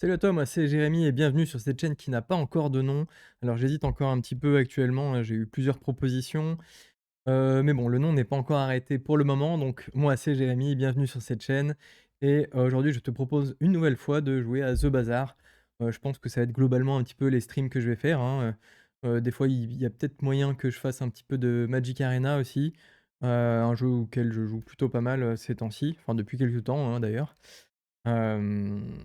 Salut à toi, moi c'est Jérémy et bienvenue sur cette chaîne qui n'a pas encore de nom. Alors j'hésite encore un petit peu actuellement, j'ai eu plusieurs propositions, mais bon le nom n'est pas encore arrêté pour le moment, donc moi c'est Jérémy, bienvenue sur cette chaîne et aujourd'hui je te propose une nouvelle fois de jouer à The Bazaar. Je pense que ça va être globalement un petit peu les streams que je vais faire, hein, des fois il y a peut-être moyen que je fasse un petit peu de Magic Arena aussi, un jeu auquel je joue plutôt pas mal, ces temps-ci, enfin depuis quelques temps, hein, d'ailleurs. Hem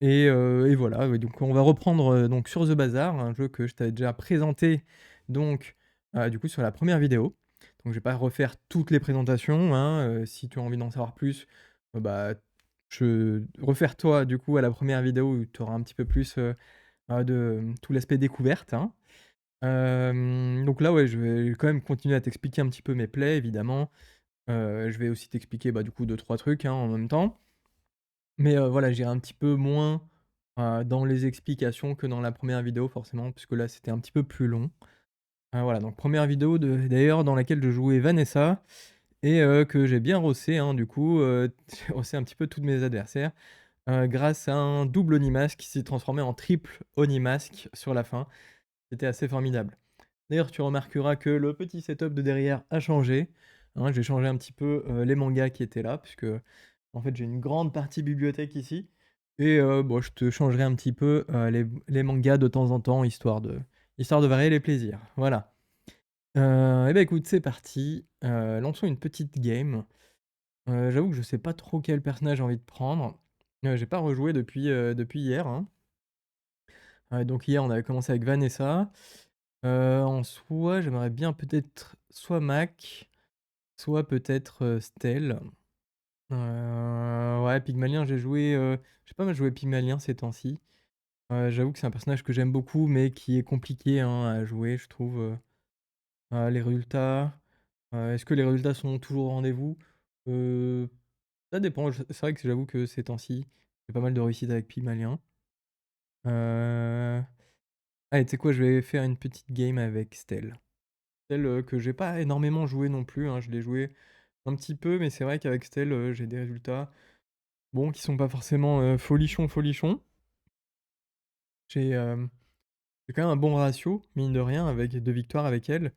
et voilà, ouais, donc on va reprendre, donc sur The Bazaar, un jeu que je t'avais déjà présenté donc, du coup sur la première vidéo. Donc je vais pas refaire toutes les présentations, hein, si tu as envie d'en savoir plus, bah, réfère-toi du coup à la première vidéo où tu auras un petit peu plus, de tout l'aspect découverte, hein. Donc là, ouais, je vais quand même continuer à t'expliquer un petit peu mes plays évidemment. Je vais aussi t'expliquer, bah, du coup deux trois trucs, hein, en même temps. Mais voilà, j'irai un petit peu moins, dans les explications que dans la première vidéo forcément, puisque là, c'était un petit peu plus long. Voilà, donc première vidéo d'ailleurs dans laquelle je jouais Vanessa et que j'ai bien rossé, hein, du coup, j'ai rossé un petit peu tous mes adversaires, grâce à un double Onimasque qui s'est transformé en triple Onimasque sur la fin. C'était assez formidable. D'ailleurs, tu remarqueras que le petit setup de derrière a changé, hein. J'ai changé un petit peu, les mangas qui étaient là, puisque en fait, j'ai une grande partie bibliothèque ici et bon, je te changerai un petit peu, les mangas de temps en temps, histoire de varier les plaisirs. Voilà. Et bah, écoute, c'est parti, lançons une petite game. J'avoue que je sais pas trop quel personnage j'ai envie de prendre. J'ai pas rejoué depuis hier, hein. Donc hier, on avait commencé avec Vanessa. En soi, j'aimerais bien peut-être soit Mac, soit peut-être, Stell. Ouais, Pygmalien, j'ai pas mal joué Pygmalien ces temps-ci. J'avoue que c'est un personnage que j'aime beaucoup, mais qui est compliqué, hein, à jouer, je trouve, les résultats, est-ce que les résultats sont toujours au rendez-vous? Heu, Ça dépend, c'est vrai que j'avoue que ces temps-ci, j'ai pas mal de réussite avec Pygmalien. Heu, Allez, tu sais quoi? Je vais faire une petite game avec Stell. Stell, que j'ai pas énormément joué non plus, hein, je l'ai joué un petit peu, mais c'est vrai qu'avec Stell, j'ai des résultats, bon, qui sont pas forcément, folichons, folichons. J'ai, j'ai quand même un bon ratio, mine de rien, avec 2 victoires avec elle,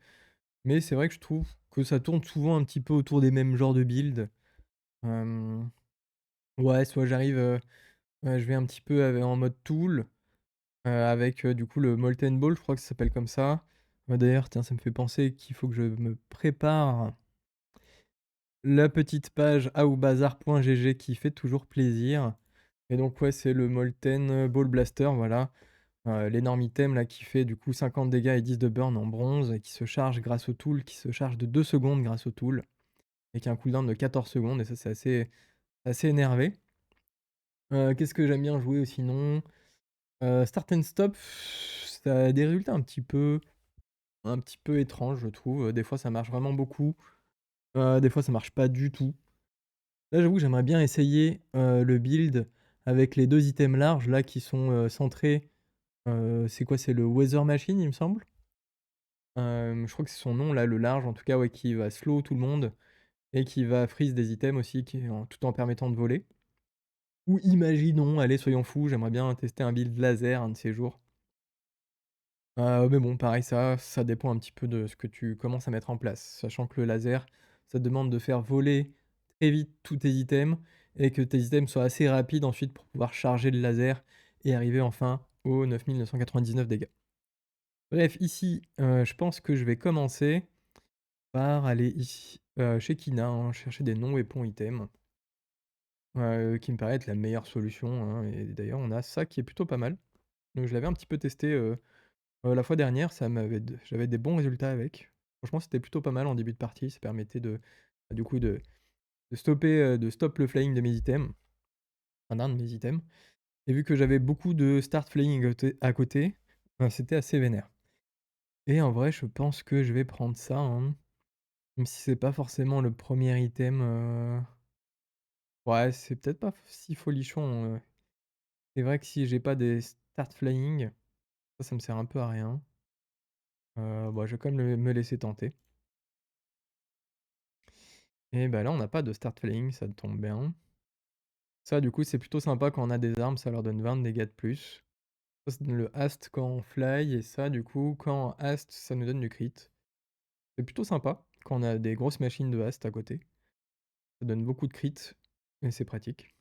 mais c'est vrai que je trouve que ça tourne souvent un petit peu autour des mêmes genres de builds. Hem, ouais, soit j'arrive, je vais un petit peu en mode tool, avec, du coup, le Molten Ball, je crois que ça s'appelle comme ça. D'ailleurs, tiens, ça me fait penser qu'il faut que je me prépare la petite page aoubazar.gg qui fait toujours plaisir et donc ouais, c'est le Molten Ball Blaster, voilà. L'énorme item là qui fait du coup 50 dégâts et 10 de burn en bronze et qui se charge grâce au tool, qui se charge de 2 secondes grâce au tool et qui a un cooldown de 14 secondes et ça c'est assez énervé. Qu'est-ce que j'aime bien jouer sinon? Start and stop, ça a des résultats un petit peu étranges je trouve, des fois ça marche vraiment beaucoup, des fois ça marche pas du tout. Là j'avoue que j'aimerais bien essayer, le build avec les 2 items larges là qui sont, centrés, c'est quoi? C'est le Weather Machine il me semble? Je crois que c'est son nom là, le large en tout cas, ouais, qui va slow tout le monde et qui va freeze des items aussi tout en permettant de voler. Ou imaginons, allez soyons fous, j'aimerais bien tester un build laser un de ces jours. Mais bon pareil ça dépend un petit peu de ce que tu commences à mettre en place. Sachant que le laser, ça te demande de faire voler très vite tous tes items et que tes items soient assez rapides ensuite pour pouvoir charger le laser et arriver enfin aux 9 999 dégâts. Bref, ici, je pense que je vais commencer par aller ici, chez Kina, hein, chercher des non-weapon items, qui me paraît être la meilleure solution, hein et d'ailleurs on a ça qui est plutôt pas mal. Donc je l'avais un petit peu testé, la fois dernière, j'avais des bons résultats avec. Franchement, c'était plutôt pas mal en début de partie, ça permettait bah, du coup de stop le flying de mes items, enfin d'un de mes items et vu que j'avais beaucoup de start flying à côté, c'était assez vénère et en vrai, je pense que je vais prendre ça, hein, même si c'est pas forcément le premier item, ouais, c'est peut-être pas si folichon, c'est vrai que si j'ai pas des start flying, ça me sert un peu à rien. Bah, je vais quand même me laisser tenter et bah, là, on n'a pas de start flying, ça tombe bien. Ça, du coup, c'est plutôt sympa quand on a des armes, ça leur donne 20 de dégâts de plus. Ça, ça donne le hast quand on fly et ça, du coup, quand on hast, ça nous donne du crit. C'est plutôt sympa quand on a des grosses machines de hast à côté. Ça donne beaucoup de crit et c'est pratique.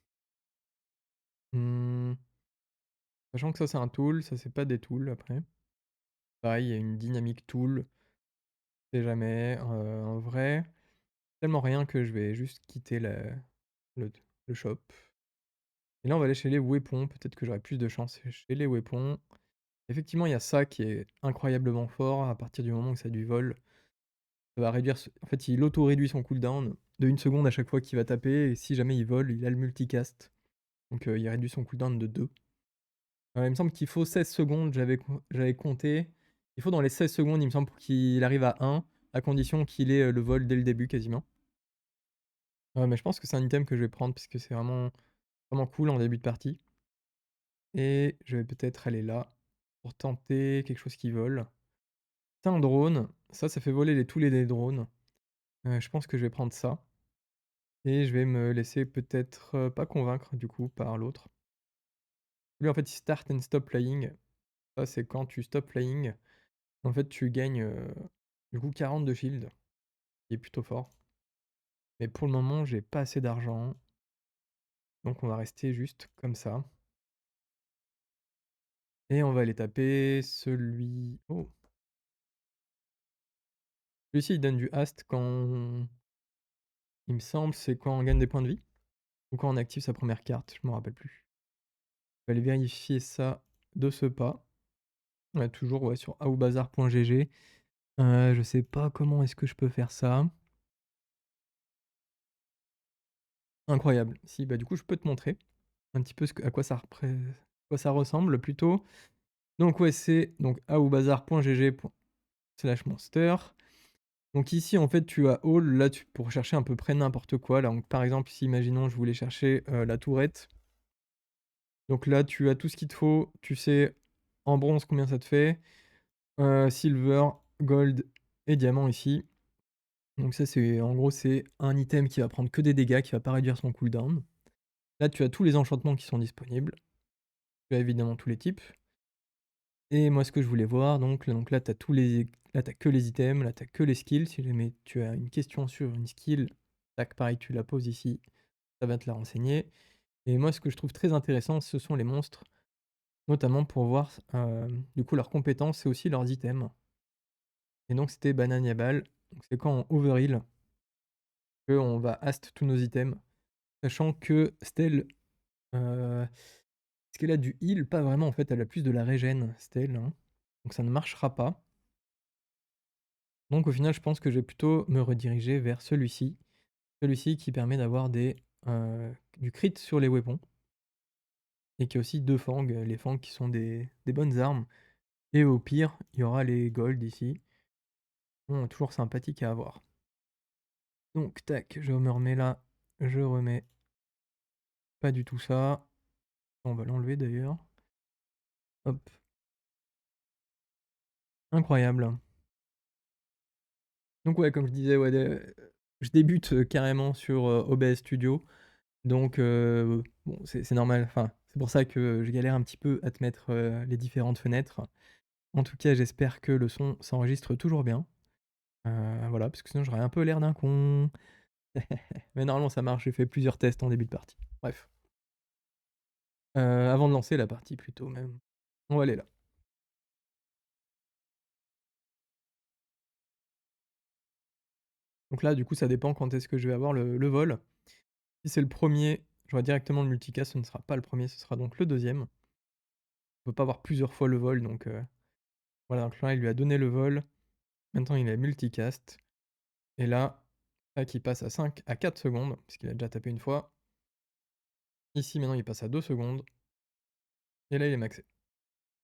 Mmh, sachant que ça, c'est un tool, ça, c'est pas des tools après. Pareil, il y a une dynamic tool, on sait jamais. En vrai, tellement rien que je vais juste quitter le le shop et là, on va aller chez les weapons, peut-être que j'aurai plus de chance chez les weapons. Effectivement, il y a ça qui est incroyablement fort à partir du moment où ça a du vol. Ça va réduire en fait, il auto-réduit son cooldown de 1 seconde à chaque fois qu'il va taper et si jamais il vole, il a le multicast. Donc il réduit son cooldown de 2. Il me semble qu'il faut 16 secondes, j'avais compté. Il faut dans les 16 secondes, il me semble, pour qu'il arrive à 1, à condition qu'il ait, le vol dès le début quasiment. Mais je pense que c'est un item que je vais prendre parce que c'est vraiment vraiment cool en début de partie et je vais peut-être aller là pour tenter quelque chose qui vole. C'est un drone, ça fait voler tous les drones. Je pense que je vais prendre ça et je vais me laisser peut-être, pas convaincre du coup par l'autre. Lui en fait il start and stop flying. Ça c'est quand tu stop flying, en fait tu gagnes, du coup 40 de shield, qui est plutôt fort. Mais pour le moment j'ai pas assez d'argent, donc on va rester juste comme ça. Et on va aller taper celui oh! Celui-ci il donne du hast quand il me semble c'est quand on gagne des points de vie? Ou quand on active sa première carte? Je m'en rappelle plus. Je vais aller vérifier ça de ce pas. Ouais, toujours, ouais, sur aoubazar.gg. Je sais pas comment est-ce que je peux faire ça? Incroyable. Si, bah, du coup, je peux te montrer un petit peu ce que à quoi ça ressemble plutôt. Donc ouais, c'est donc aoubazar.gg/monster. Donc ici, en fait, tu as all, là, tu pour chercher à peu près n'importe quoi. Là, donc par exemple, si imaginons je voulais chercher, la tourette. Donc là, tu as tout ce qu'il te faut. Tu sais en bronze combien ça te fait, silver, gold et diamant ici. Donc ça, c'est en gros, c'est un item qui va prendre que des dégâts, qui va pas réduire son cooldown. Là, tu as tous les enchantements qui sont disponibles. Tu as évidemment tous les types. Et moi, ce que je voulais voir, donc là, tu as là, tu que les items, là, tu as que les skills. Si jamais tu as une question sur une skill, tac, pareil, tu la poses ici, ça va te la renseigner. Et moi, ce que je trouve très intéressant, ce sont les monstres, notamment pour voir, du coup, leurs compétences et aussi leurs items. Et donc, c'était Bananiabal. Donc, c'est quand on overheal qu'on va hast tous nos items. Sachant que Stell, est-ce qu'elle a du heal? Pas vraiment, en fait, elle a plus de la régène, Stell, hein, donc ça ne marchera pas. Donc au final, je pense que je vais plutôt me rediriger vers celui-ci. Celui-ci qui permet d'avoir du crit sur les weapons et qui a aussi 2 fangs, les fangs qui sont des bonnes armes et au pire, il y aura les gold ici. Bon, toujours sympathique à avoir. Donc tac, je me remets là, je remets pas du tout ça. On va l'enlever d'ailleurs. Hop, incroyable. Donc ouais, comme je disais, ouais, je débute, carrément sur, OBS Studio. Donc bon, c'est normal, enfin, c'est pour ça que je galère un petit peu à te mettre, les différentes fenêtres. En tout cas, j'espère que le son s'enregistre toujours bien. Voilà, parce que sinon j'aurais un peu l'air d'un con. Mais normalement ça marche, j'ai fait plusieurs tests en début de partie. Bref, avant de lancer la partie plutôt même. On va aller là. Donc là, du coup, ça dépend quand est-ce que je vais avoir le vol. Si c'est le premier, j'aurai directement le multicast, ce ne sera pas le premier, ce sera donc le deuxième. On peut pas avoir plusieurs fois le vol, donc voilà, donc là, il lui a donné le vol. Maintenant, il a multicast. Et là, tac, il passe à 4 secondes, puisqu'il a déjà tapé une fois. Ici, maintenant, il passe à 2 secondes. Et là, il est maxé.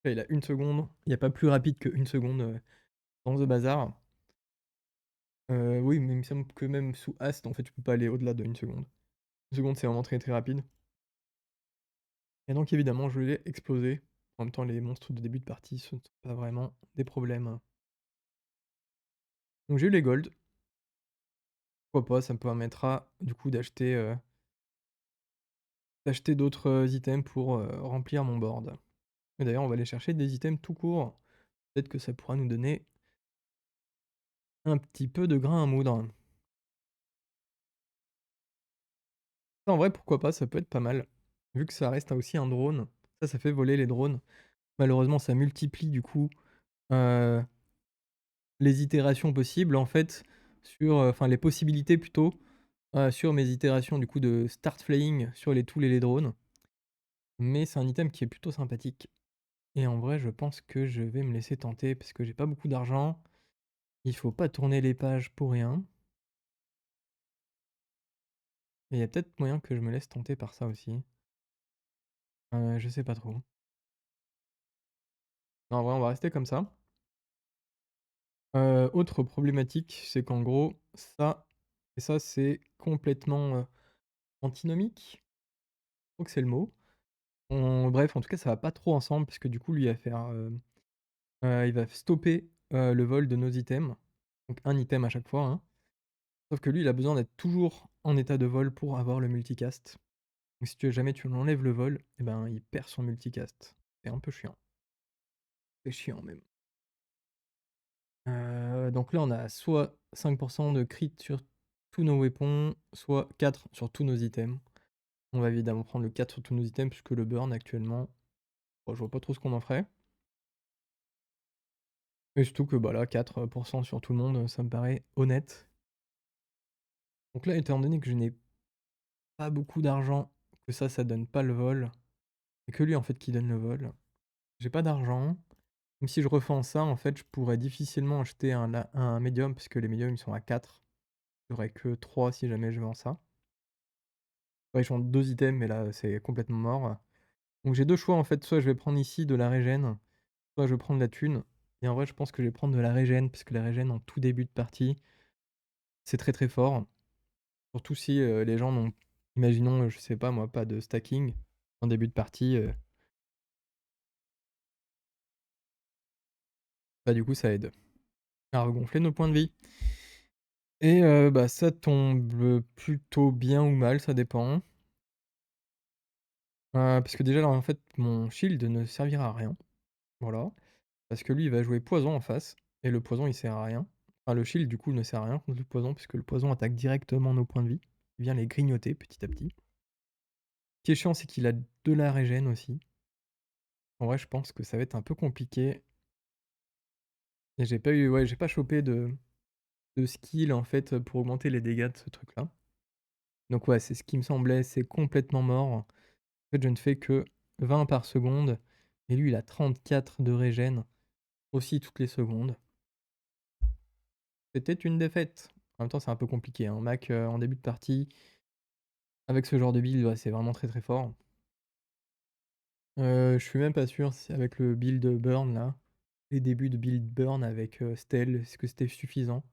Là, il a 1 seconde. Il n'y a pas plus rapide que 1 seconde dans The Bazar. Oui, mais il me semble que même sous Ast, en fait, tu peux pas aller au-delà de 1 seconde. 1 seconde, c'est vraiment très très rapide. Et donc, évidemment, je l'ai explosé. En même temps, les monstres de début de partie, ce ne sont pas vraiment des problèmes. Donc, j'ai eu les golds. Pourquoi pas, ça me permettra du coup d'acheter d'acheter d'autres, items pour, remplir mon board. Et d'ailleurs, on va aller chercher des items tout court. Peut-être que ça pourra nous donner un petit peu de grain à moudre. En vrai, pourquoi pas, ça peut être pas mal. Vu que ça reste aussi un drone, ça fait voler les drones. Malheureusement, ça multiplie du coup, heu, les itérations possibles en fait sur, enfin les possibilités plutôt, sur mes itérations du coup de start flying sur les tools et les drones. Mais c'est un item qui est plutôt sympathique et en vrai, je pense que je vais me laisser tenter parce que j'ai pas beaucoup d'argent. Il faut pas tourner les pages pour rien et il y a peut-être moyen que je me laisse tenter par ça aussi. Je sais pas trop. Non, en vrai, on va rester comme ça. Autre problématique, c'est qu'en gros, ça et ça, c'est complètement, antinomique. Je crois que c'est le mot. Bref, en tout cas, ça va pas trop ensemble parce que du coup, lui, il va faire, il va stopper, le vol de nos items. Donc un item à chaque fois, hein. Sauf que lui, il a besoin d'être toujours en état de vol pour avoir le multicast. Donc si tu jamais tu lui enlèves le vol, et ben, il perd son multicast. C'est un peu chiant. C'est chiant même. Donc là, on a soit 5 de crit sur tous nos weapons, soit 4 sur tous nos items. On va évidemment prendre le 4 sur tous nos items puisque le burn actuellement, bon, je vois pas trop ce qu'on en ferait. Et surtout que bah là, 4 sur tout le monde, ça me paraît honnête. Donc là, étant donné que je n'ai pas beaucoup d'argent, que ça donne pas le vol, et que lui en fait qui donne le vol, j'ai pas d'argent. Même si je refends ça, en fait, je pourrais difficilement acheter un médium parce que les médiums ils sont à 4. J'aurais que 3 si jamais je vends ça. Ouais, je vends 2 items, mais là, c'est complètement mort. Donc j'ai 2 choix en fait, soit je vais prendre ici de la régène, soit je vais prendre la thune. Et en vrai, je pense que je vais prendre de la régène, parce que la régène en tout début de partie, c'est très très fort. Surtout si les gens n'ont, imaginons, je sais pas moi, pas de stacking en début de partie, bah du coup ça aide à regonfler nos points de vie. Et bah ça tombe plutôt bien ou mal, ça dépend. Parce que déjà là en fait mon shield ne servira à rien, voilà. Parce que lui, il va jouer poison en face, et le poison, il sert à rien. Enfin, le shield, du coup, ne sert à rien contre le poison, puisque le poison attaque directement nos points de vie. Il vient les grignoter petit à petit. Ce qui est chiant, c'est qu'il a de la régène aussi. En vrai, je pense que ça va être un peu compliqué. Et j'ai pas eu, ouais, j'ai pas chopé de skill, en fait, pour augmenter les dégâts de ce truc-là. Donc ouais, c'est ce qui me semblait, c'est complètement mort. En fait, je ne fais que 20 par seconde, et lui, il a 34 de régène, aussi toutes les secondes. C'était une défaite. En même temps, c'est un peu compliqué, hein. Mac, en début de partie, avec ce genre de build, ouais, c'est vraiment très, très fort. Je suis même pas sûr si avec le build burn là, les débuts de build burn avec, Stell, est-ce que c'était suffisant?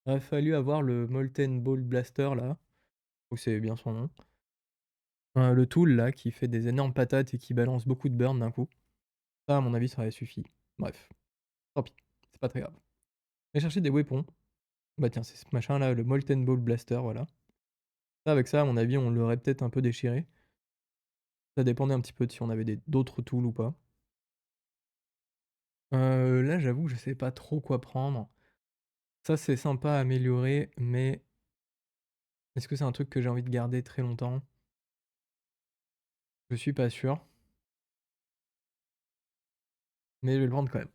Il aurait fallu avoir le Molten Ball Blaster là, je crois que c'est bien son nom. Le tool là qui fait des énormes patates et qui balance beaucoup de burn d'un coup. Ça, à mon avis, ça aurait suffi. Bref, tant pis, c'est pas très grave. Je vais chercher des weapons. Bah tiens, c'est ce machin là, le Molten Ball Blaster, voilà. Ça, avec ça, à mon avis, on l'aurait peut-être un peu déchiré. Ça dépendait un petit peu de si on avait d'autres tools ou pas. Là, j'avoue que je sais pas trop quoi prendre. Ça, c'est sympa à améliorer, mais est-ce que c'est un truc que j'ai envie de garder très longtemps? Je suis pas sûr, mais je vais le vendre quand même.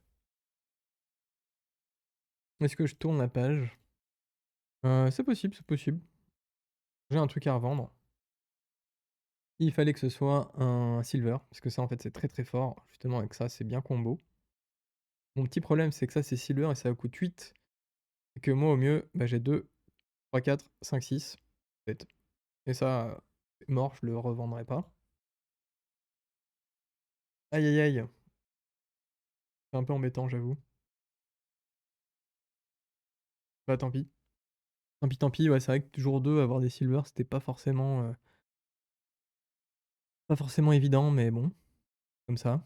Est-ce que je tourne la page? C'est possible, c'est possible. J'ai un truc à revendre. Il fallait que ce soit un silver, parce que ça, en fait, c'est très, très fort. Justement, avec ça, c'est bien combo. Mon petit problème, c'est que ça, c'est silver et ça coûte 8, et que moi, au mieux, bah, j'ai 2, 3, 4, 5, 6, en fait. Et ça, c'est mort, je le revendrai pas. Aïe, aïe, aïe, c'est un peu embêtant, j'avoue. Bah, tant pis. Tant pis, ouais, c'est vrai que jour 2 avoir des silvers, c'était pas forcément évident, mais bon, comme ça.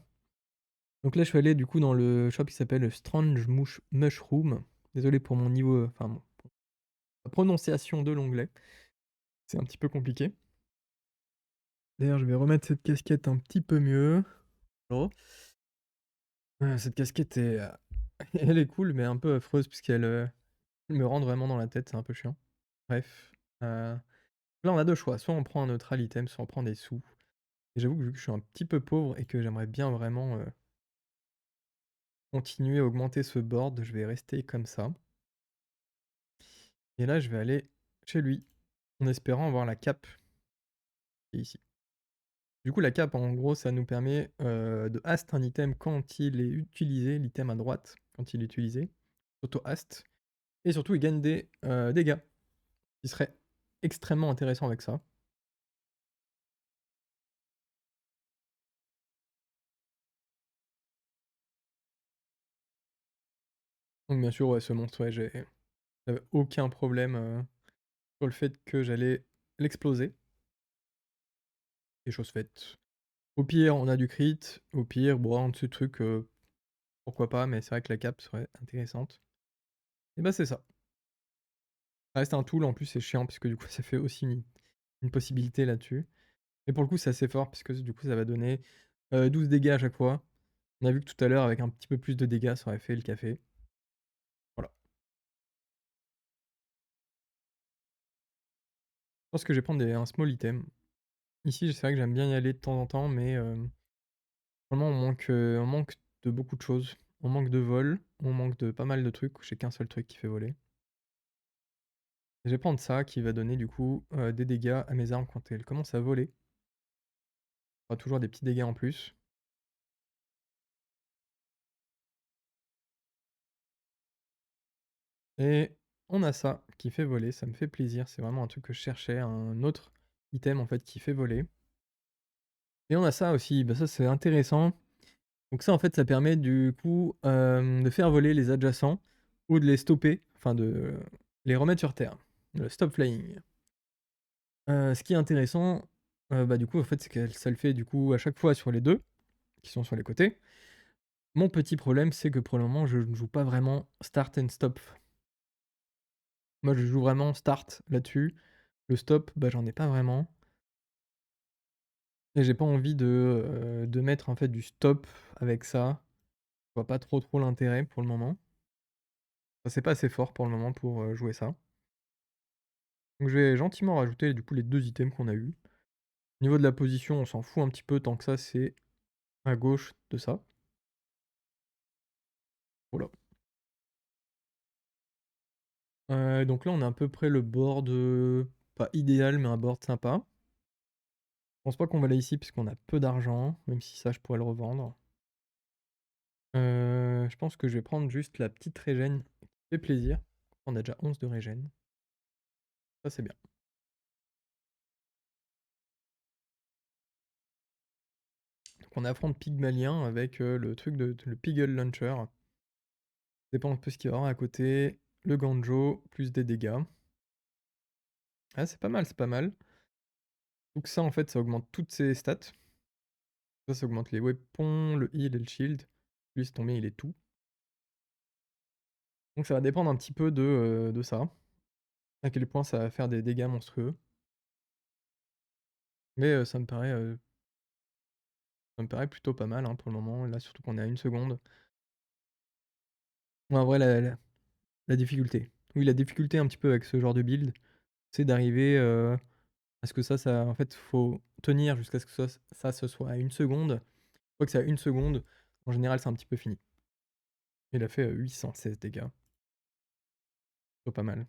Donc là, je suis allé du coup dans le shop qui s'appelle Strange Mushroom. Désolé pour mon niveau, enfin, pour la prononciation de l'onglet. C'est un petit peu compliqué. D'ailleurs, je vais remettre cette casquette un petit peu mieux. Oh. Cette casquette est, elle est cool, mais un peu affreuse puisqu'elle, elle me rentre vraiment dans la tête, c'est un peu chiant. Bref, là, on a 2 choix, soit on prend un neutral item, soit on prend des sous et j'avoue que vu que je suis un petit peu pauvre et que j'aimerais bien vraiment, continuer à augmenter ce board, je vais rester comme ça et là, je vais aller chez lui, en espérant avoir la cape qui est ici. Du coup, la cape, en gros, ça nous permet, de hast un item quand il est utilisé, l'item à droite, quand il est utilisé, auto hast et surtout il gagne des, dégâts, qui serait extrêmement intéressant avec ça. Donc bien sûr, ouais, ce monstre, ouais, j'avais aucun problème, sur le fait que j'allais l'exploser et chose faite. Au pire, on a du crit, au pire, bon, un de ces trucs, pourquoi pas, mais c'est vrai que la cape serait intéressante et bah, c'est ça. Ça reste un tool, en plus, c'est chiant puisque du coup, ça fait aussi une possibilité là-dessus. Et pour le coup, c'est assez fort puisque du coup, ça va donner, 12 dégâts à chaque fois. On a vu que tout à l'heure, avec un petit peu plus de dégâts, ça aurait fait le café. Voilà. Je pense que je vais prendre un small item. Ici, c'est vrai que j'aime bien y aller de temps en temps, mais vraiment, on manque de beaucoup de choses. On manque de vol, on manque de pas mal de trucs. J'ai qu'un seul truc qui fait voler. Je vais prendre ça qui va donner du coup, des dégâts à mes armes quand elles commencent à voler. Il y aura toujours des petits dégâts en plus. Et on a ça qui fait voler, ça me fait plaisir. C'est vraiment un truc que je cherchais, un autre item en fait qui fait voler. Et on a ça aussi, bah, ça c'est intéressant. Donc ça en fait ça permet du coup, de faire voler les adjacents ou de les stopper, enfin de les remettre sur terre. Le stop flying. Ce qui est intéressant, bah, du coup en fait c'est que ça le fait du coup à chaque fois sur les 2 qui sont sur les côtés. Mon petit problème c'est que pour le moment je ne joue pas vraiment start and stop. Moi je joue vraiment start là-dessus. Le stop, bah, j'en ai pas vraiment et j'ai pas envie de mettre en fait du stop avec ça. Je vois pas trop l'intérêt pour le moment. Enfin, c'est pas assez fort pour le moment pour, jouer ça. Donc je vais gentiment rajouter du coup les 2 items qu'on a eu. Au niveau de la position, on s'en fout un petit peu tant que ça c'est à gauche de ça. Voilà. Donc là on a à peu près le board, pas idéal mais un board sympa. Je pense pas qu'on va aller ici puisqu'on a peu d'argent, même si ça je pourrais le revendre. Je pense que je vais prendre juste la petite régène qui fait plaisir. On a déjà 11 de régène. Ça c'est bien. Donc on affronte Pygmalien avec, le truc de le Piggle Launcher. Dépend un peu ce qu'il va y avoir à côté. Le Ganjo, plus des dégâts. Ah c'est pas mal, c'est pas mal. Donc ça en fait ça augmente toutes ses stats. Ça augmente les weapons, le heal et le shield. Lui c'est tombé, il est tout. Donc ça va dépendre un petit peu de ça. À quel point ça va faire des dégâts monstrueux. Mais, ça me paraît plutôt pas mal, hein, pour le moment. Là surtout qu'on est à 1 seconde. Ouais en vrai la difficulté. Oui, la difficulté un petit peu avec ce genre de build, c'est d'arriver, à ce que ça en fait, faut tenir jusqu'à ce que ça se soit à 1 seconde. Une fois que c'est à 1 seconde, en général, c'est un petit peu fini. Il a fait, 816 dégâts. Plutôt pas mal.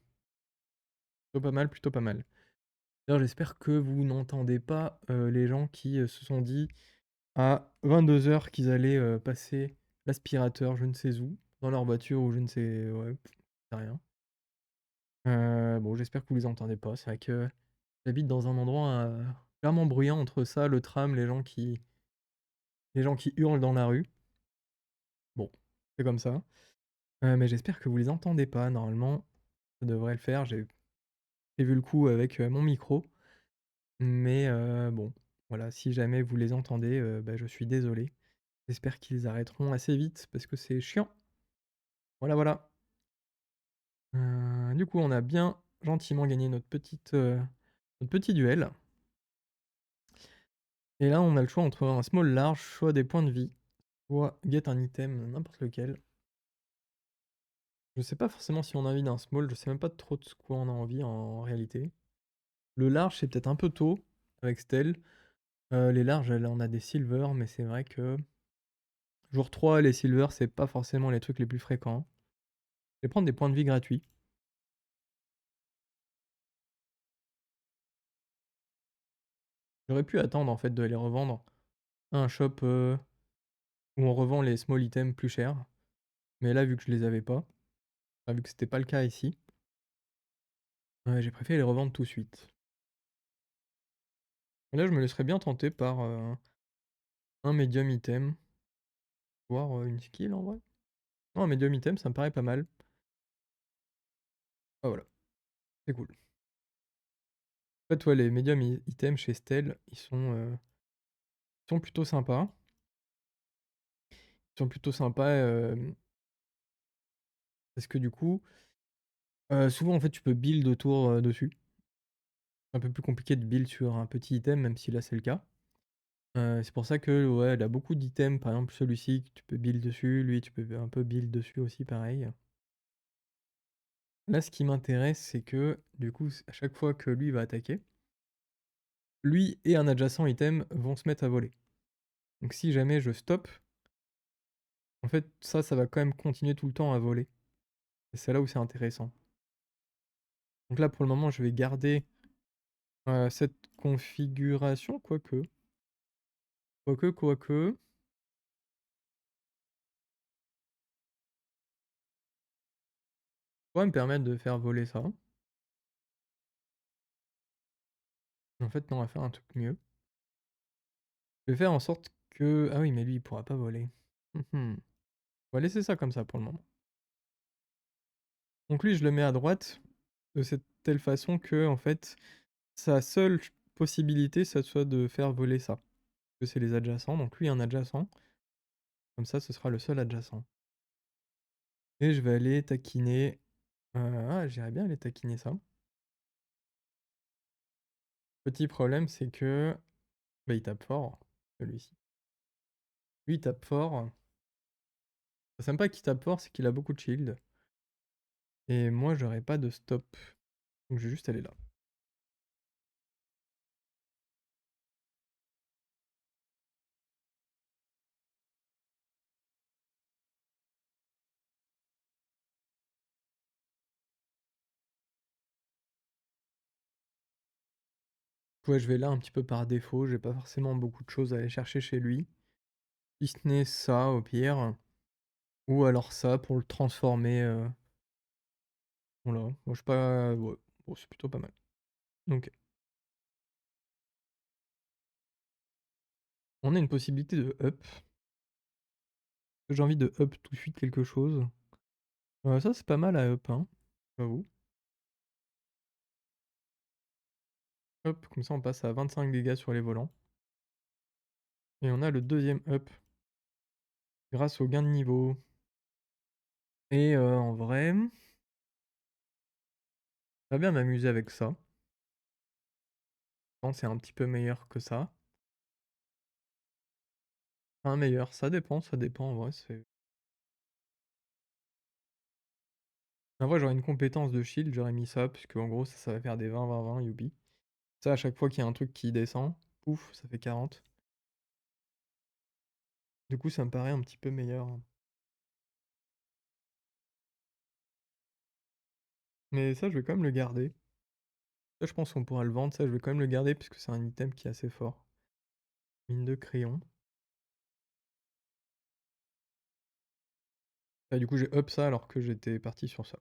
Plutôt pas mal, plutôt pas mal. D'ailleurs, j'espère que vous n'entendez pas, les gens qui, se sont dit à 22 h qu'ils allaient, passer l'aspirateur je ne sais où, dans leur voiture ou je ne sais ouais, sais rien. Bon, j'espère que vous les entendez pas. C'est vrai que j'habite dans un endroit, clairement bruyant entre ça, le tram, les gens qui hurlent dans la rue. Bon, c'est comme ça. Mais j'espère que vous les entendez pas. Normalement, ça devrait le faire. J'ai prévu le coup avec, mon micro. Mais, bon, voilà, si jamais vous les entendez, bah, je suis désolé. J'espère qu'ils arrêteront assez vite parce que c'est chiant. Voilà, voilà. Du coup, on a bien gentiment gagné notre petit duel. Et là, on a le choix entre un small large, soit des points de vie, soit get un item, n'importe lequel. Je sais pas forcément si on a envie d'un small, je sais même pas trop de quoi on a envie en réalité. Le large, c'est peut-être un peu tôt avec Stell. Les larges, là, on a des silver, mais c'est vrai que jour 3, les silver, c'est pas forcément les trucs les plus fréquents. Je vais prendre des points de vie gratuits. J'aurais pu attendre en fait de les revendre à un shop où on revend les small items plus chers. Mais là, vu que je les avais pas, enfin, vu que c'était pas le cas ici, j'ai préféré les revendre tout de suite. Et là, je me laisserais bien tenter par un medium item, voire une skill en vrai. Non, un medium item, ça me paraît pas mal. Ah voilà, c'est cool. En fait, ouais, les medium items chez Stell, ils sont plutôt sympas. Ils sont plutôt sympas parce que du coup, souvent en fait, tu peux build autour dessus. C'est un peu plus compliqué de build sur un petit item, même si là c'est le cas. C'est pour ça que, ouais, elle a beaucoup d'items, par exemple celui-ci que tu peux build dessus, lui tu peux un peu build dessus aussi pareil. Là ce qui m'intéresse c'est que, du coup, à chaque fois que lui va attaquer, lui et un adjacent item vont se mettre à voler. Donc si jamais je stop, en fait ça va quand même continuer tout le temps à voler. Et c'est là où c'est intéressant. Donc là pour le moment je vais garder cette configuration, quoique. Quoique. Pourrait me permettre de faire voler ça. En fait non, on va faire un truc mieux. Je vais faire en sorte que... Ah oui, mais lui, il pourra pas voler. On va laisser ça comme ça pour le moment. Donc lui, je le mets à droite de cette telle façon que, en fait, sa seule possibilité, ça soit de faire voler ça. Que c'est les adjacents. Donc lui, un adjacent. Comme ça, ce sera le seul adjacent. Et je vais aller taquiner... Ah, j'irais bien aller taquiner ça. Petit problème, c'est que... Bah, il tape fort, celui-ci. Lui, il tape fort. C'est même pas qu'il tape fort, c'est qu'il a beaucoup de shield. Et moi, j'aurais pas de stop. Donc je vais juste aller là. Ouais, je vais là un petit peu par défaut, j'ai pas forcément beaucoup de choses à aller chercher chez lui. Si ce n'est ça au pire, ou alors ça pour le transformer. Voilà, moi je sais pas. Ouais, bon, c'est plutôt pas mal. Donc, on a une possibilité de up. J'ai envie de up tout de suite quelque chose. Ça c'est pas mal à up, hein, j'avoue. Hop, comme ça on passe à 25 dégâts sur les volants. Et on a le deuxième up grâce au gain de niveau. Et en vrai, ça va bien m'amuser avec ça. Je pense que c'est un petit peu meilleur que ça. Enfin, meilleur, ça dépend en vrai. En vrai, j'aurais une compétence de shield, j'aurais mis ça, puisque en gros, ça va faire des 20-20-20, youpi. Ça, à chaque fois qu'il y a un truc qui descend, pouf, ça fait 40. Du coup, ça me paraît un petit peu meilleur. Mais ça, je vais quand même le garder. Ça, je pense qu'on pourra le vendre, ça, je vais quand même le garder, puisque c'est un item qui est assez fort. Mine de crayon. Ah, du coup, j'ai up ça alors que j'étais parti sur ça.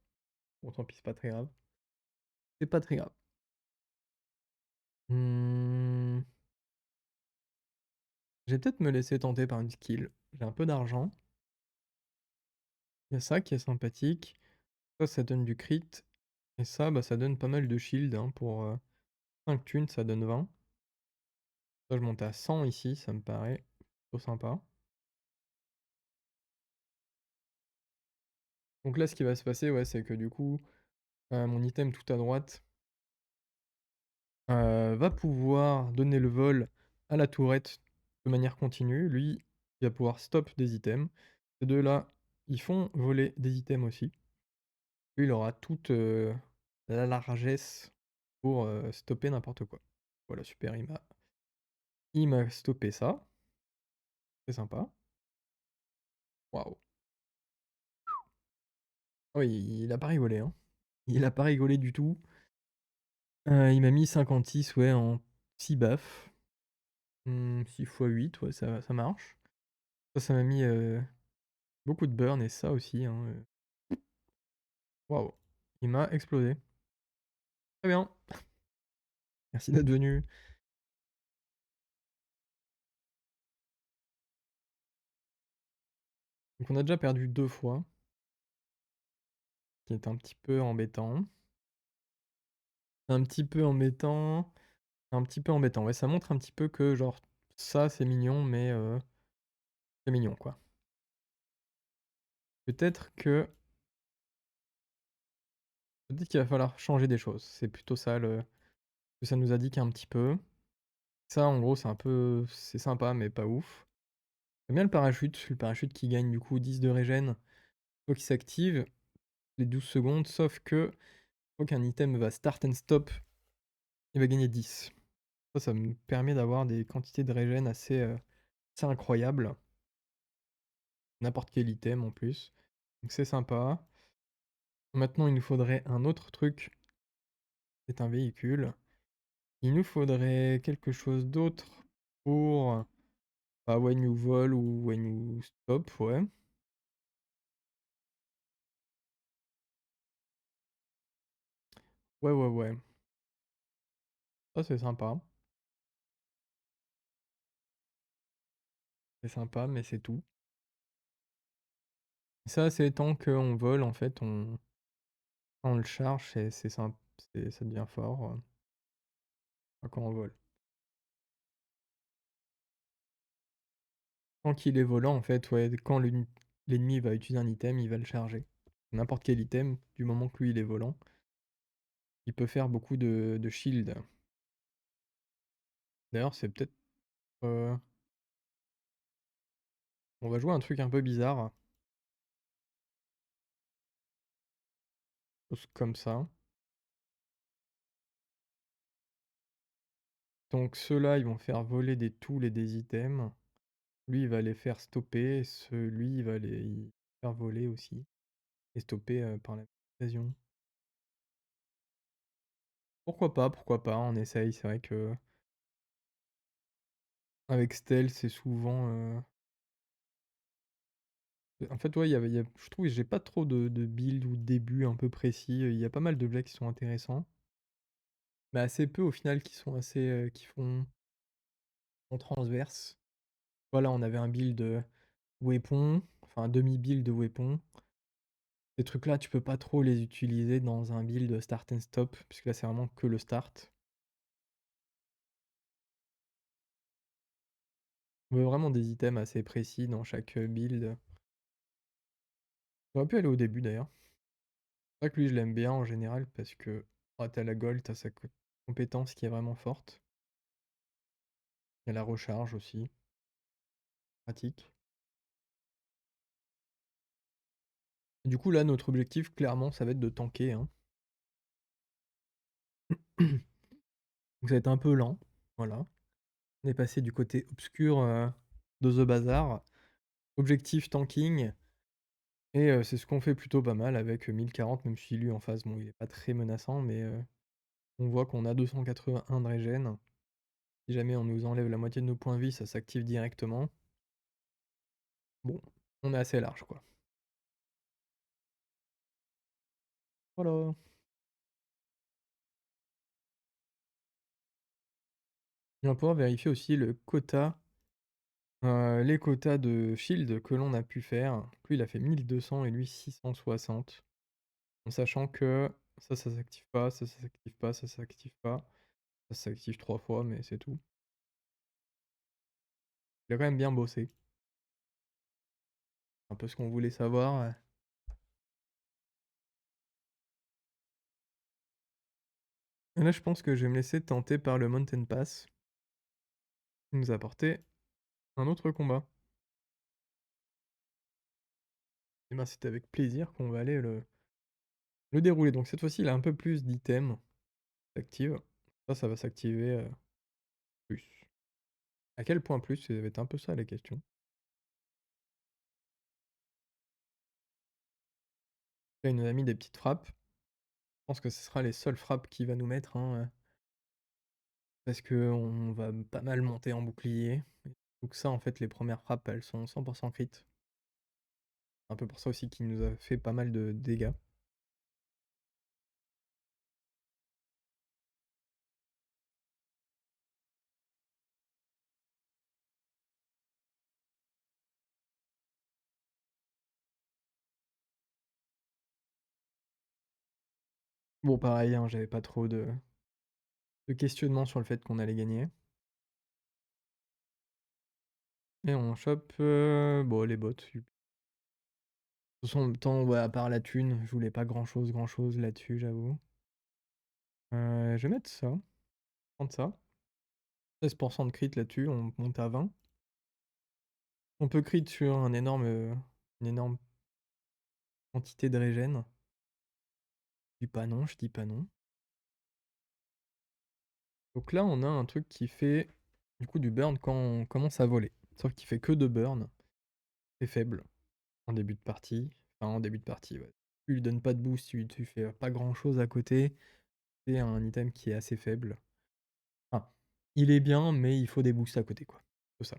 Bon, tant pis, c'est pas très grave. C'est pas très grave. Hmm, Je vais peut-être me laisser tenter par une skill. J'ai un peu d'argent. Il y a ça qui est sympathique. Ça donne du crit. Et ça, bah, ça donne pas mal de shield. Hein, pour 5 thunes, ça donne 20. Ça, je monte à 100 ici, ça me paraît plutôt sympa. Donc là, ce qui va se passer, ouais, c'est que du coup, mon item tout à droite va pouvoir donner le vol à la tourette de manière continue, lui, il va pouvoir stop des items. Ces 2-là, ils font voler des items aussi. Lui, il aura toute, la largesse pour, stopper n'importe quoi. Voilà, super, il m'a stoppé ça, c'est sympa. Waouh! Oui, il a pas rigolé, hein. Il a pas rigolé du tout. Il m'a mis 56, ouais, en 6 baffes. 6 fois 8, ouais, ça marche. Ça m'a mis, beaucoup de burn et ça aussi, hein, waouh! Il m'a explosé. Très bien, merci d'être venu. Donc on a déjà perdu 2 fois, ce qui est un petit peu embêtant. Un petit peu embêtant, un petit peu embêtant. Ouais, ça montre un petit peu que genre ça c'est mignon, mais c'est mignon quoi. Peut-être que peut-être qu'il va falloir changer des choses. C'est plutôt ça le que ça nous indique un petit peu. Ça en gros c'est sympa mais pas ouf. J'aime bien le parachute qui gagne du coup 10 de régène, fois qui s'active les 12 secondes, sauf que fois qu'un item va start and stop, il va gagner 10. Ça me permet d'avoir des quantités de régène assez incroyables. N'importe quel item en plus. Donc c'est sympa. Maintenant, il nous faudrait un autre truc. C'est un véhicule. Il nous faudrait quelque chose d'autre pour bah, when you vol ou when you stop, ouais. Ouais, ouais, ouais. Ça, c'est sympa. C'est sympa, mais c'est tout. Ça, c'est tant qu'on vole, en fait, quand on le charge, c'est simple. Ça devient fort quand on vole. Tant qu'il est volant, en fait, ouais, quand l'ennemi va utiliser un item, il va le charger. N'importe quel item, du moment que lui, il est volant, il peut faire beaucoup de shield. D'ailleurs, c'est peut-être... on va jouer un truc un peu bizarre, chose comme ça. Donc ceux-là, ils vont faire voler des tools et des items. Lui, il va les faire stopper. Celui, il va les faire voler aussi. Et stopper par la même occasion. Pourquoi pas, on essaye. C'est vrai que avec Stealth, c'est souvent... En fait, ouais, je trouve que j'ai pas trop de build ou de début un peu précis. Il y a pas mal de blagues qui sont intéressants. Mais assez peu au final qui sont qui font en transverse. Voilà, on avait un build weapon, enfin un demi-build de weapon. Ces trucs-là, tu peux pas trop les utiliser dans un build start and stop, puisque là c'est vraiment que le start. On veut vraiment des items assez précis dans chaque build. J'aurais pu aller au début d'ailleurs. C'est vrai que lui je l'aime bien en général parce que t'as la gold, t'as sa compétence qui est vraiment forte. Il y a la recharge aussi, pratique. Et du coup là notre objectif clairement ça va être de tanker, hein. Donc ça va être un peu lent, voilà. On est passé du côté obscur de The Bazaar. Objectif tanking. Et c'est ce qu'on fait plutôt pas mal avec 1040, même si lui en face, bon, il est pas très menaçant, mais on voit qu'on a 281 de régène. Si jamais on nous enlève la moitié de nos points de vie, ça s'active directement. Bon, on est assez large, quoi. Voilà. Et on va pouvoir vérifier aussi le quota, les quotas de shield que l'on a pu faire. Lui, il a fait 1200 et lui 660. En sachant que ça s'active pas, ça s'active pas, ça s'active pas. Ça s'active 3 fois, mais c'est tout. Il a quand même bien bossé. Un peu ce qu'on voulait savoir. Et là, je pense que je vais me laisser tenter par le Mountain Pass. qui nous a apporté un autre combat. Et ben, c'était avec plaisir qu'on va aller le dérouler. Donc cette fois-ci, il a un peu plus d'items s'active. Ça va s'activer, plus. À quel point plus? Ça va être un peu ça la question. Là, il nous a mis des petites frappes. Je pense que ce sera les seules frappes qu'il va nous mettre, hein, parce qu'on va pas mal monter en bouclier. Donc ça, en fait, les premières frappes, elles sont 100 crit. Un peu pour ça aussi qu'il nous a fait pas mal de dégâts. Bon, pareil, hein, j'avais pas trop de questionnement sur le fait qu'on allait gagner. Et on chope, bon, les bots. De toute façon, en même temps, ouais, à part la thune, je voulais pas grand chose là-dessus, j'avoue. Je vais mettre ça, prendre ça. 16% de crit là-dessus, on monte à 20. On peut crit sur une énorme quantité de régène. Je dis pas non, je dis pas non. Donc là, on a un truc qui fait du coup du burn quand on commence à voler. Sauf qu'il fait que de burn. C'est faible en début de partie. Enfin, en début de partie, ouais. Tu lui donnes pas de boost, tu fais pas grand chose à côté. C'est un item qui est assez faible. Enfin, il est bien, mais il faut des boosts à côté, quoi. C'est ça.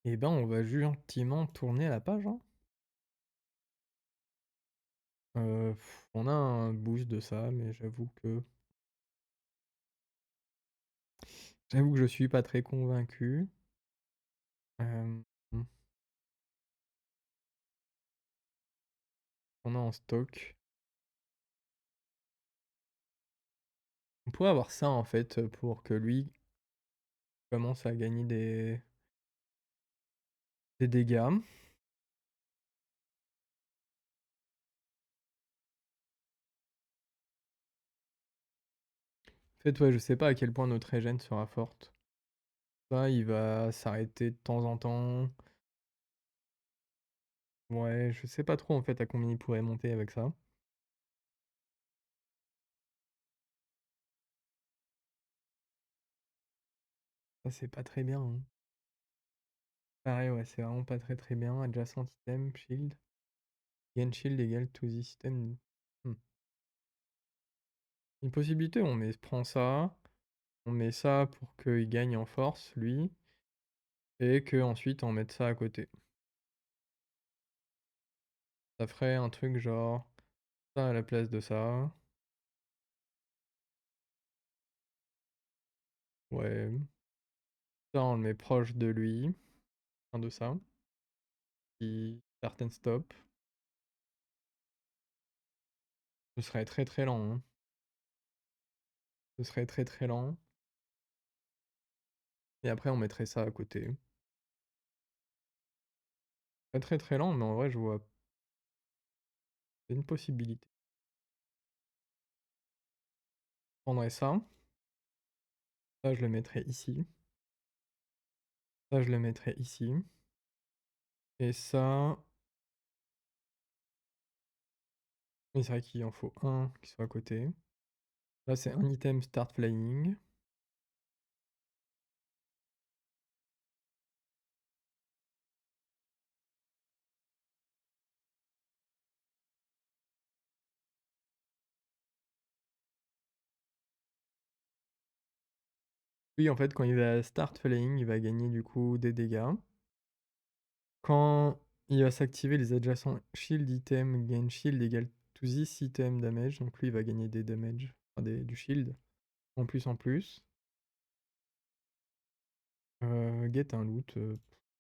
Et ben, on va gentiment tourner la page, hein. On a un boost de ça, mais j'avoue que je suis pas très convaincu. Hem, on a en stock. On pourrait avoir ça en fait, pour que lui commence à gagner des dégâts. En fait, ouais, je sais pas à quel point notre régène sera forte. Ça, il va s'arrêter de temps en temps. Ouais, je sais pas trop en fait à combien il pourrait monter avec ça. Ça, c'est pas très bien, hein. Pareil, ouais, c'est vraiment pas très très bien. Adjacent item, shield. Gain shield égale to this item. Hmm. Une possibilité, prend ça, on met ça pour qu'il gagne en force, lui, et que ensuite on mette ça à côté. Ça ferait un truc genre ça à la place de ça. Ouais. Ça, on le met proche de lui. Un de ça. Qui start and stop. Ce serait très très lent, hein. Ce serait très très lent. Et après, on mettrait ça à côté. Pas très très lent, mais en vrai, je vois. C'est une possibilité. Je prendrais ça. Ça, je le mettrais ici. Ça, je le mettrais ici. Et ça. Mais c'est vrai qu'il en faut un qui soit à côté. Là, c'est un item start flying. Lui, en fait, quand il va start flying, il va gagner du coup des dégâts. Quand il va s'activer les adjacents shield item, gain shield égale to this item damage. Donc lui, il va gagner des damage, enfin du shield. En plus, en plus. Get un loot.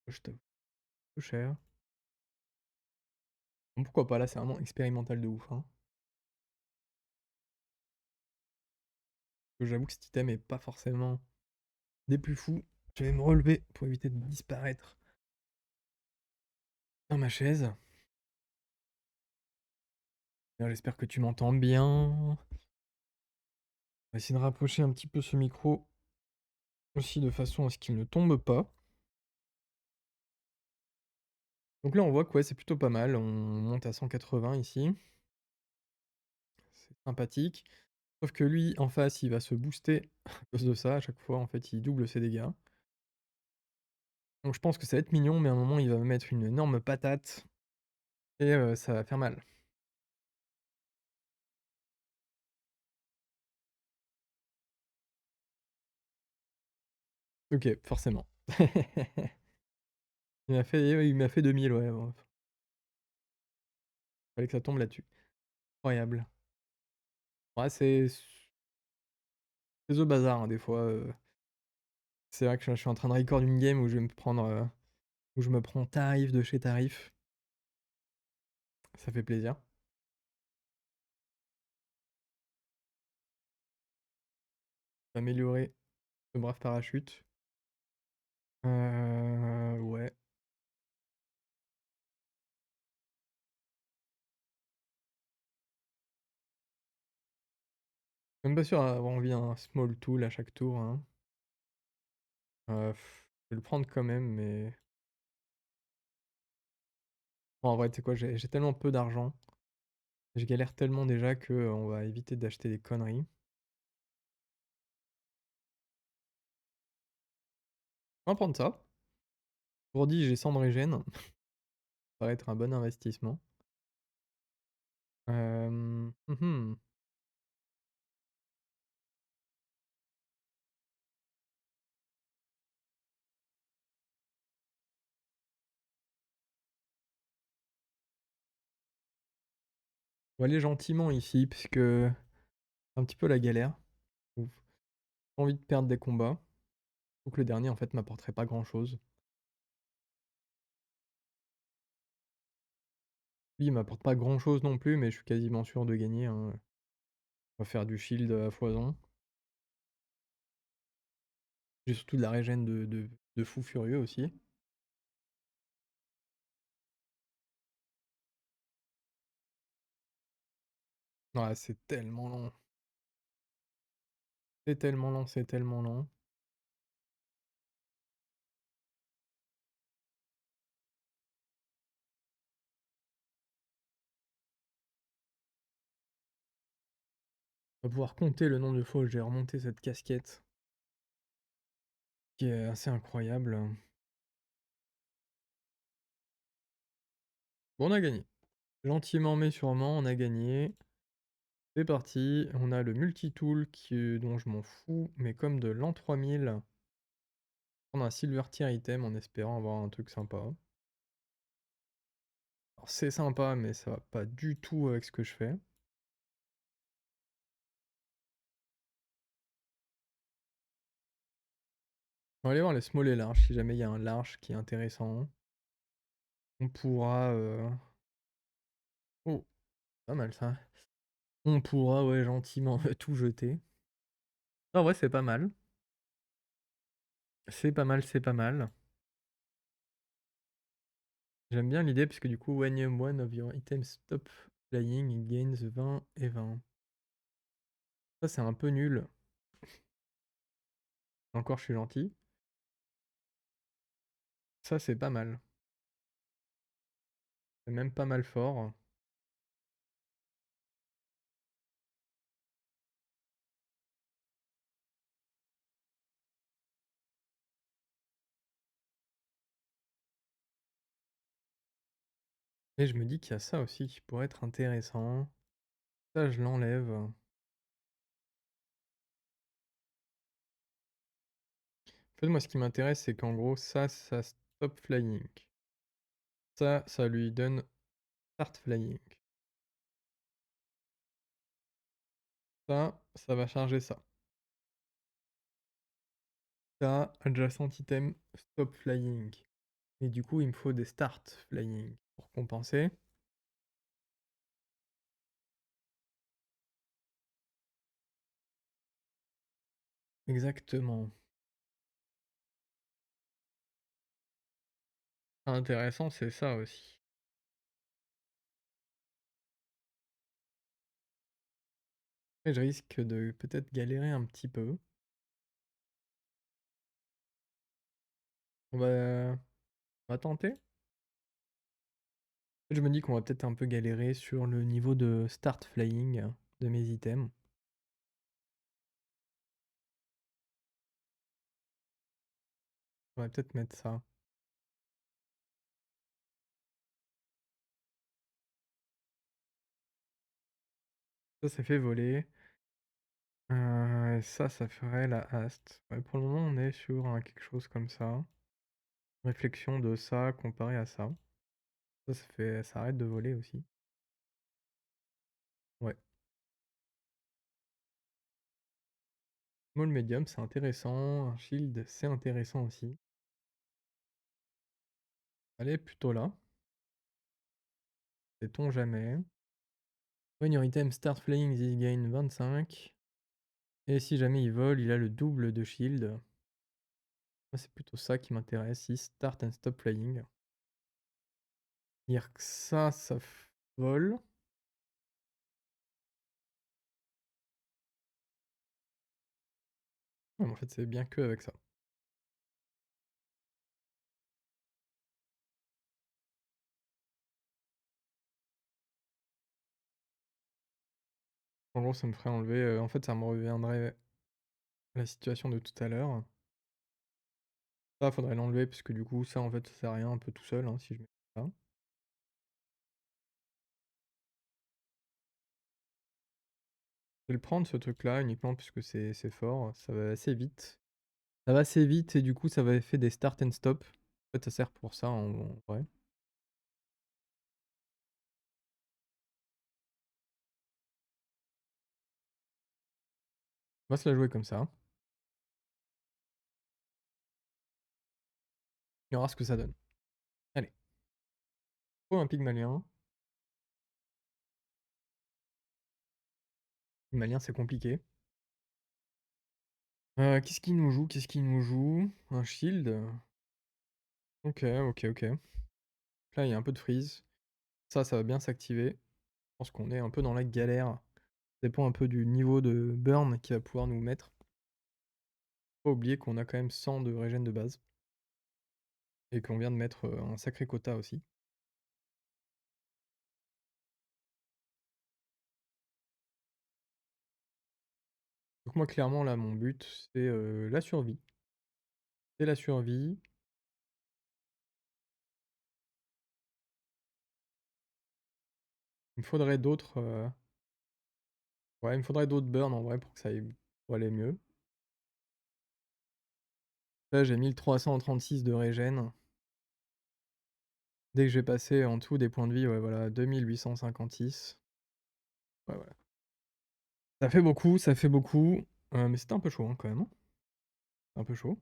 Je t'avoue, peu cher. Bon, pourquoi pas, là, c'est vraiment expérimental de ouf, hein. Parce que j'avoue que cet item est pas forcément des plus fous. Je vais me relever pour éviter de disparaître dans ma chaise. J'espère que tu m'entends bien. On va essayer de rapprocher un petit peu ce micro aussi de façon à ce qu'il ne tombe pas. Donc là, on voit que ouais, c'est plutôt pas mal. On monte à 180 ici. C'est sympathique. Sauf que lui, en face, il va se booster à cause de ça. À chaque fois, en fait, il double ses dégâts. Donc je pense que ça va être mignon, mais à un moment, il va me mettre une énorme patate et ça va faire mal. OK, forcément. Il m'a fait 2000, ouais, bon, fallait que ça tombe là-dessus. Incroyable. Ouais, c'est the bazar, hein, des fois, c'est vrai que je suis en train de record une game où je vais me prendre, où je me prends tarif de chez tarif. Ça fait plaisir. Améliorer ce brave parachute. Ouais. Même pas sûr d'avoir envie d'un small tool à chaque tour, hein. Je vais le prendre quand même, mais bon, en vrai, tu sais quoi? J'ai tellement peu d'argent, je galère tellement déjà que, on va éviter d'acheter des conneries. On va prendre ça. Aujourd'hui, j'ai 100 de régène, ça paraît être un bon investissement. Mmh. On va aller gentiment ici parce que c'est un petit peu la galère. Ouf. Pas envie de perdre des combats. Donc le dernier, en fait, m'apporterait pas grand-chose. Lui, il m'apporte pas grand-chose non plus, mais je suis quasiment sûr de gagner, hein. On va faire du shield à foison. J'ai surtout de la régène de fou furieux aussi. Ouais, c'est tellement long. C'est tellement long, c'est tellement long. On va pouvoir compter le nombre de fois où j'ai remonté cette casquette, qui est assez incroyable. Bon, on a gagné. Gentiment mais sûrement, on a gagné. C'est parti, on a le multi-tool dont je m'en fous, mais comme de l'an 3000, on a un silver tier item en espérant avoir un truc sympa. Alors c'est sympa, mais ça va pas du tout avec ce que je fais. On va aller voir les small et large, si jamais il y a un large qui est intéressant. On pourra... Oh, pas mal ça. On pourra, ouais, gentiment tout jeter. Ah ouais, c'est pas mal. C'est pas mal, c'est pas mal. J'aime bien l'idée parce que du coup, when one of your items stop flying, it gains 20 et 20. Ça, c'est un peu nul. Encore, je suis gentil. Ça, c'est pas mal. C'est même pas mal fort. Et je me dis qu'il y a ça aussi qui pourrait être intéressant. Ça, je l'enlève. En fait, moi, ce qui m'intéresse, c'est qu'en gros, ça stop flying. Ça lui donne start flying. Ça va charger ça. Ça, adjacent item, stop flying. Et du coup, il me faut des start flying pour compenser. Exactement. Intéressant, c'est ça aussi. Après je risque de peut-être galérer un petit peu. On va tenter. Je me dis qu'on va peut-être un peu galérer sur le niveau de start flying de mes items. On va peut-être mettre ça. Ça fait voler. Ça ferait la haste. Ouais, pour le moment, on est sur quelque chose comme ça. Réflexion de ça comparé à ça. Ça arrête de voler aussi. Ouais. Small medium, c'est intéressant. Un shield, c'est intéressant aussi. Allez, plutôt là. Sait-on jamais. When your item start flying, this gain 25. Et si jamais il vole, il a le double de shield. Moi, c'est plutôt ça qui m'intéresse. Si start and stop flying. Dire que ça vole. Ouais, mais en fait, c'est bien que avec ça. En gros, ça me ferait enlever. En fait, ça me reviendrait à la situation de tout à l'heure. Ça, faudrait l'enlever, parce que du coup, ça, en fait, ça sert à rien un peu tout seul, hein, si je mets ça. Je vais le prendre, ce truc-là, uniquement puisque c'est fort. Ça va assez vite. Ça va assez vite, et du coup, ça va faire des start and stop. En fait, ça sert pour ça, en vrai. On va se la jouer comme ça. On verra ce que ça donne. Allez. Oh, un pygmalien. Pygmalien, c'est compliqué. Qu'est-ce qu'il nous joue? Qu'est-ce qu'il nous joue? Un shield. Ok, ok, ok. Là, il y a un peu de freeze. Ça va bien s'activer. Je pense qu'on est un peu dans la galère. Ça dépend un peu du niveau de burn qu'il va pouvoir nous mettre. Faut pas oublier qu'on a quand même 100 de régène de base. Et qu'on vient de mettre un sacré quota aussi. Donc moi, clairement, là, mon but, c'est la survie. C'est la survie. Il me faudrait d'autres... Ouais, il me faudrait d'autres burns en vrai pour que ça aille pour aller mieux. Là, j'ai 1336 de régène. Dès que j'ai passé en tout des points de vie, ouais, voilà, 2856. Ouais, voilà. Ça fait beaucoup, ça fait beaucoup. Mais c'était un peu chaud, hein, quand même, hein. Un peu chaud.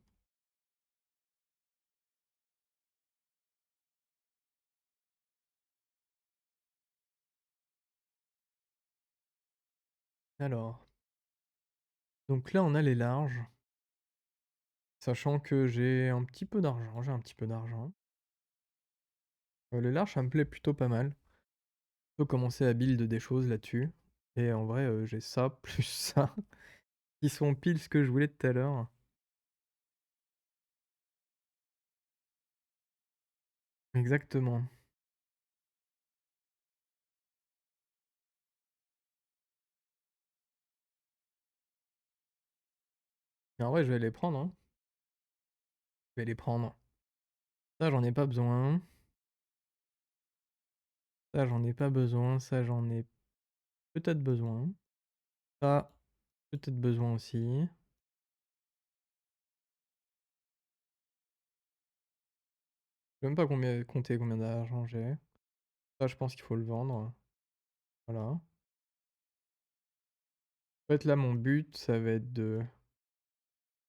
Alors, donc là, on a les larges. Sachant que j'ai un petit peu d'argent, j'ai un petit peu d'argent. Les larges, ça me plaît plutôt pas mal. On peut commencer à build des choses là-dessus. Et en vrai, j'ai ça, plus ça, qui sont pile ce que je voulais tout à l'heure. Exactement. Et en vrai, je vais les prendre, hein. Je vais les prendre. Ça, j'en ai pas besoin. Ça, j'en ai pas besoin. Ça, j'en ai peut-être besoin. Ça, peut-être besoin aussi. Je sais même pas compter combien d'argent j'ai. Ça, je pense qu'il faut le vendre. Voilà. En fait, là, mon but, ça va être de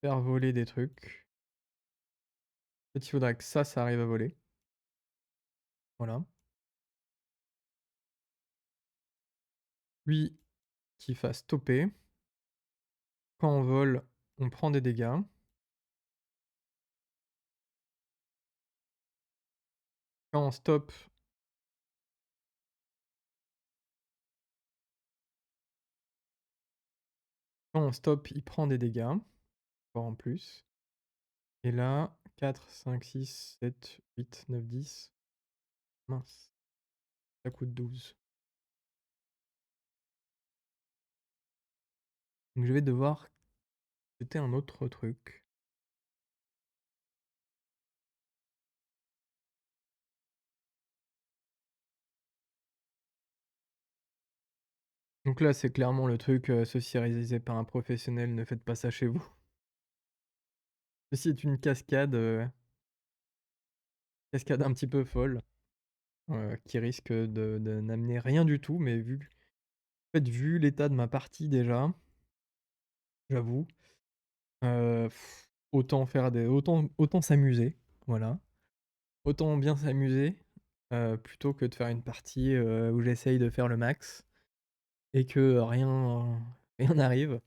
faire voler des trucs. En fait, il faudra que ça arrive à voler. Voilà. Lui, qu'il fasse stopper. Quand on vole, on prend des dégâts. Quand on stop, Quand on stop, il prend des dégâts, encore en plus. Et là, 4, 5, 6, 7, 8, 9, 10. Mince, ça coûte 12. Donc je vais devoir jeter un autre truc. Donc là, c'est clairement le truc, ceci est réalisé par un professionnel, ne faites pas ça chez vous. Ceci est une cascade un petit peu folle, qui risque de n'amener rien du tout, mais en fait, vu l'état de ma partie déjà, j'avoue, heu, autant s'amuser, voilà. Autant bien s'amuser, plutôt que de faire une partie, où j'essaye de faire le max et que rien n'arrive.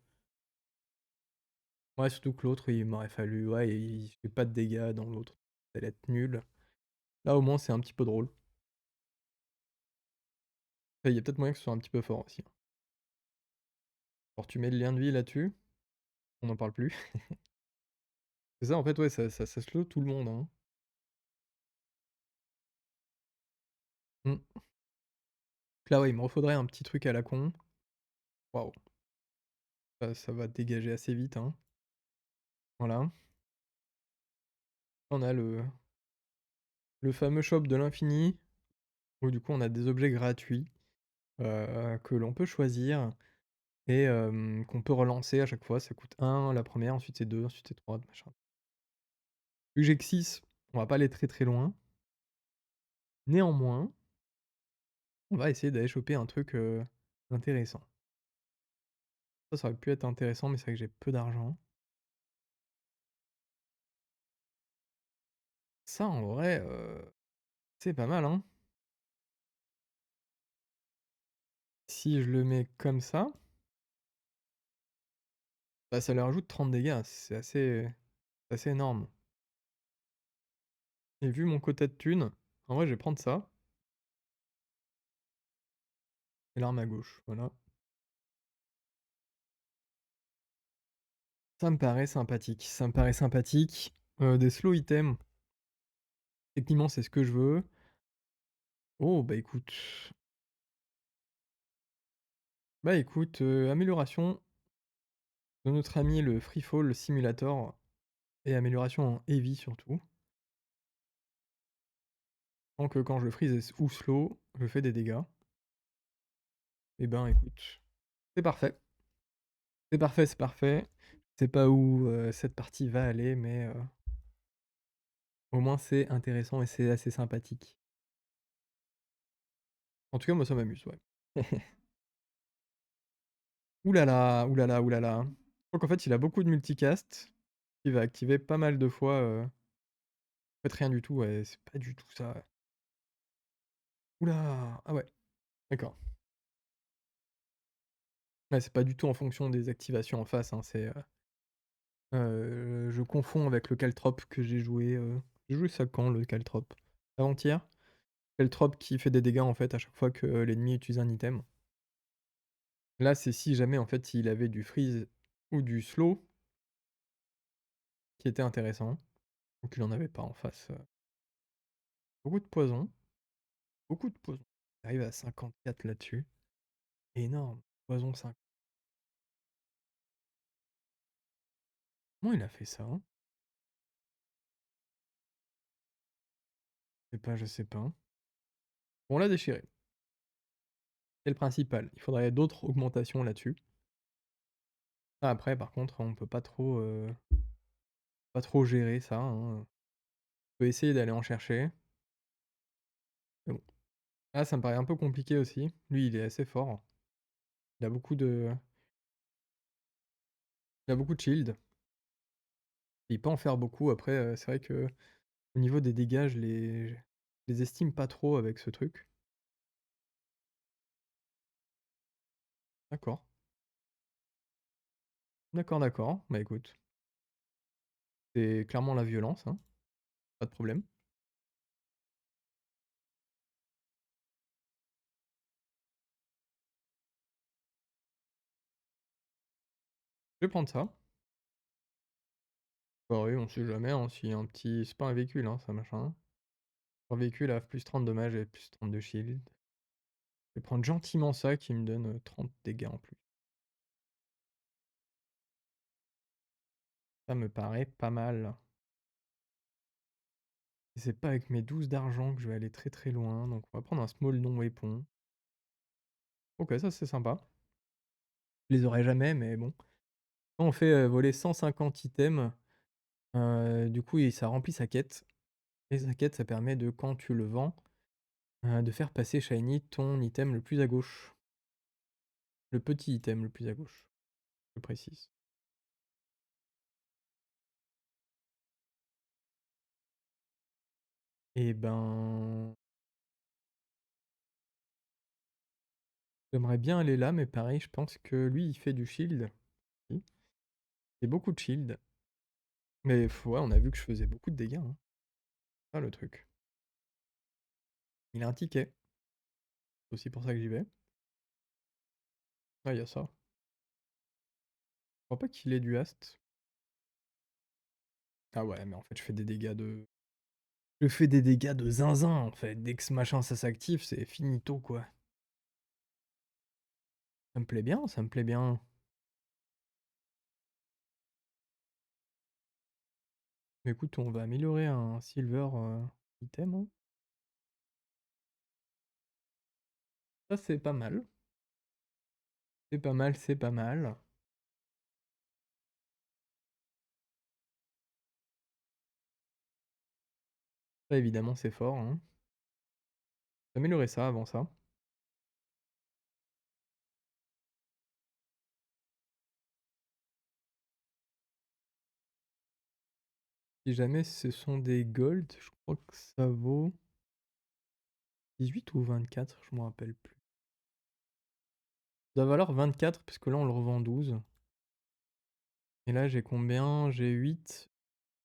Ouais, surtout que l'autre, il m'aurait fallu ouais, il fait pas de dégâts dans l'autre, ça allait être nul. Là, au moins, c'est un petit peu drôle. Il y a peut-être moyen que ce soit un petit peu fort aussi. Alors tu mets le lien de vie là-dessus, on n'en parle plus. C'est ça, en fait, ouais, ça slow tout le monde, hein. Mmh. Donc là, ouais, il me refaudrait un petit truc à la con. Waouh, ça va dégager assez vite, hein. Voilà. On a le fameux shop de l'infini, où du coup, on a des objets gratuits, que l'on peut choisir et qu'on peut relancer à chaque fois. Ça coûte 1 la première, ensuite c'est 2, ensuite c'est 3, machin. Vu que j'ai que 6, on va pas aller très, très loin. Néanmoins, on va essayer d'aller choper un truc, intéressant. Ça aurait pu être intéressant, mais c'est vrai que j'ai peu d'argent. Ça, en vrai, c'est pas mal, hein. Si je le mets comme ça, bah, ça leur ajoute 30 dégâts, c'est assez énorme. Et vu mon quota de thunes, en vrai, je vais prendre ça et l'arme à gauche, voilà. Ça me paraît sympathique, ça me paraît sympathique. Des slow items, techniquement, c'est ce que je veux. Oh, bah, écoute, amélioration de notre ami le Free Fall Simulator et amélioration en heavy surtout. Donc quand je freeze ou slow, je fais des dégâts. Et ben, écoute, c'est parfait. C'est parfait, c'est parfait. Je sais pas où, cette partie va aller, mais au moins c'est intéressant et c'est assez sympathique. En tout cas, moi ça m'amuse, ouais. Ouh là là, ouh là là, ouh là là. Je crois qu'en fait, il a beaucoup de multicast, il va activer pas mal de fois, en fait rien du tout, ouais, c'est pas du tout ça. Ouh là! Ah ouais, d'accord. Ouais, c'est pas du tout en fonction des activations en face, hein, je confonds avec le caltrop que j'ai joué ça quand le caltrop? Avant-hier? Caltrop qui fait des dégâts en fait à chaque fois que l'ennemi utilise un item. Là, c'est si jamais en fait il avait du freeze ou du slow qui était intéressant, donc il en avait pas en face, beaucoup de poison, beaucoup de poison. Il arrive à 54 là-dessus, énorme. Poison 5. Comment il a fait ça, hein? Je sais pas. On l'a déchiré. C'est le principal. Il faudrait d'autres augmentations là-dessus. Ah, après par contre, on peut pas trop gérer ça, hein, on peut essayer d'aller en chercher, mais bon. Ah, ça me paraît un peu compliqué aussi. Lui, il est assez fort. Il a beaucoup de il a beaucoup de shield. Il peut en faire beaucoup après, c'est vrai que au niveau des dégâts, je les estime pas trop avec ce truc. D'accord. D'accord, d'accord. Bah, écoute, c'est clairement la violence, hein, pas de problème. Je vais prendre ça. Bah oui, on sait jamais, hein, s'il y a un petit c'est pas un véhicule, hein, ça machin. Un véhicule à +30 dommages et +30 de shield. Je vais prendre gentiment ça qui me donne, 30 dégâts en plus. Ça me paraît pas mal. Et c'est pas avec mes 12 d'argent que je vais aller très très loin, donc on va prendre un small non-weapon. OK, ça c'est sympa. Je les aurais jamais, mais bon. Quand on fait, voler 150 items, du coup et ça remplit sa quête. Et sa quête, ça permet de, quand tu le vends, de faire passer shiny ton item le plus à gauche. Le petit item le plus à gauche, je précise. Et ben, j'aimerais bien aller là, mais pareil, je pense que lui, il fait du shield. Il fait beaucoup de shield. Mais ouais, on a vu que je faisais beaucoup de dégâts, hein. C'est ça le truc. Il a un ticket. C'est aussi pour ça que j'y vais. Ah, il y a ça. Je crois pas qu'il ait du hast. Ah ouais, mais en fait, je fais des dégâts de... Je fais des dégâts de zinzin, en fait. Dès que ce machin, ça s'active, c'est finito, quoi. Ça me plaît bien, ça me plaît bien. Mais écoute, on va améliorer un silver item, hein. Ça, c'est pas mal. C'est pas mal, c'est pas mal. Ça, évidemment, c'est fort, hein. Améliorer ça avant ça. Si jamais ce sont des gold, je crois que ça vaut 18 ou 24, je me rappelle plus. Ça doit valoir 24 parce que là on le revend 12. Et là j'ai combien? J'ai 8,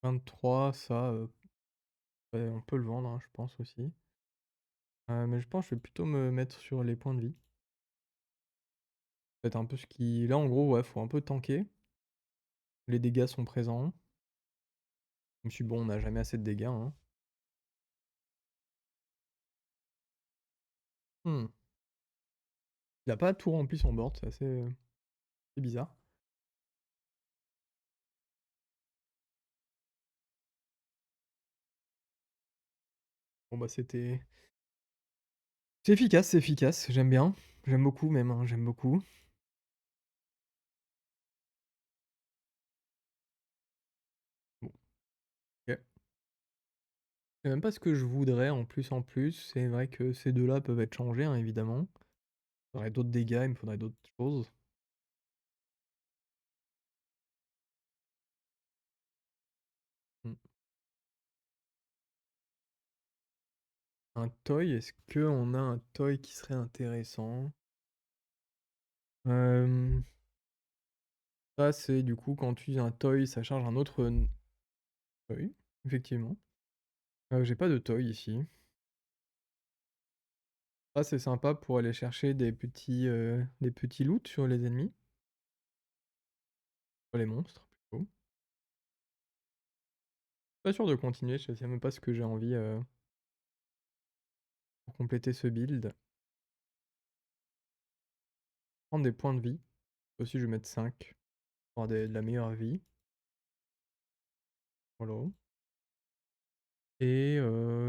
23, ça ouais, on peut le vendre, hein, je pense aussi. Mais je pense que je vais plutôt me mettre sur les points de vie. C'est un peu ce qui... Là en gros ouais, faut un peu tanker. Les dégâts sont présents. Même si bon, on n'a jamais assez de dégâts, hein. Hmm. Il a pas tout rempli son board, c'est assez bizarre. Bon bah c'était... c'est efficace, j'aime bien. J'aime beaucoup même, hein, j'aime beaucoup. Bon, ok. C'est même pas ce que je voudrais en plus en plus. C'est vrai que ces deux-là peuvent être changés, hein, évidemment. Il faudrait d'autres dégâts, il me faudrait d'autres choses. Hmm. Un toy, est-ce qu'on a un toy qui serait intéressant? Euh, Ça, c'est du coup quand tu utilises un toy, ça charge un autre toy, effectivement. J'ai pas de toy ici. Ça, c'est sympa pour aller chercher des petits loots sur les ennemis. Sur les monstres, plutôt. Pas sûr de continuer, je sais même pas ce que j'ai envie pour compléter ce build. Prendre des points de vie. Aussi, je vais mettre 5 pour avoir de la meilleure vie. Voilà. Et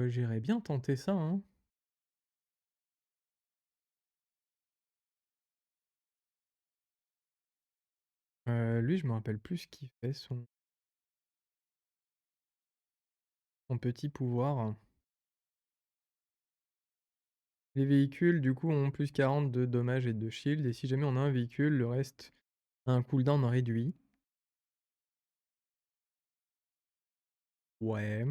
j'irais bien tenter ça, hein. Lui, je me rappelle plus ce qu'il fait, son petit pouvoir. Les véhicules, du coup, ont plus 40 de dommages et de shield. Et si jamais on a un véhicule, le reste a un cooldown réduit. Ouais.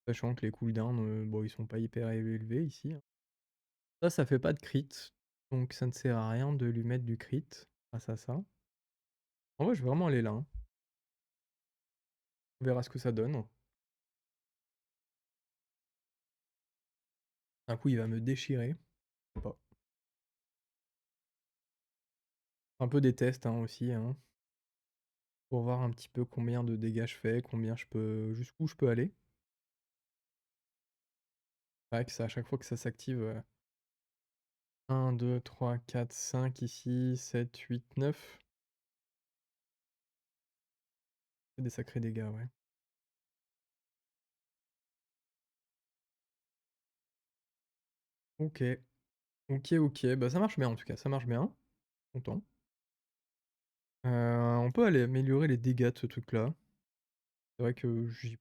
Sachant que les cooldowns, bon, ils sont pas hyper élevés ici, hein. Ça fait pas de crit. Donc ça ne sert à rien de lui mettre du crit grâce à ça. En vrai, je vais vraiment aller là, hein. On verra ce que ça donne. Un coup, il va me déchirer. Je sais pas. Un peu des tests, hein, aussi, hein, pour voir un petit peu combien de dégâts je fais, combien je peux jusqu'où je peux aller. C'est vrai que c'est à chaque fois que ça s'active, 1, 2, 3, 4, 5 ici, 7, 8, 9. C'est des sacrés dégâts, ouais. OK. OK, OK, bah, ça marche bien en tout cas, ça marche bien. Content. On peut aller améliorer les dégâts de ce truc-là. C'est vrai que j'y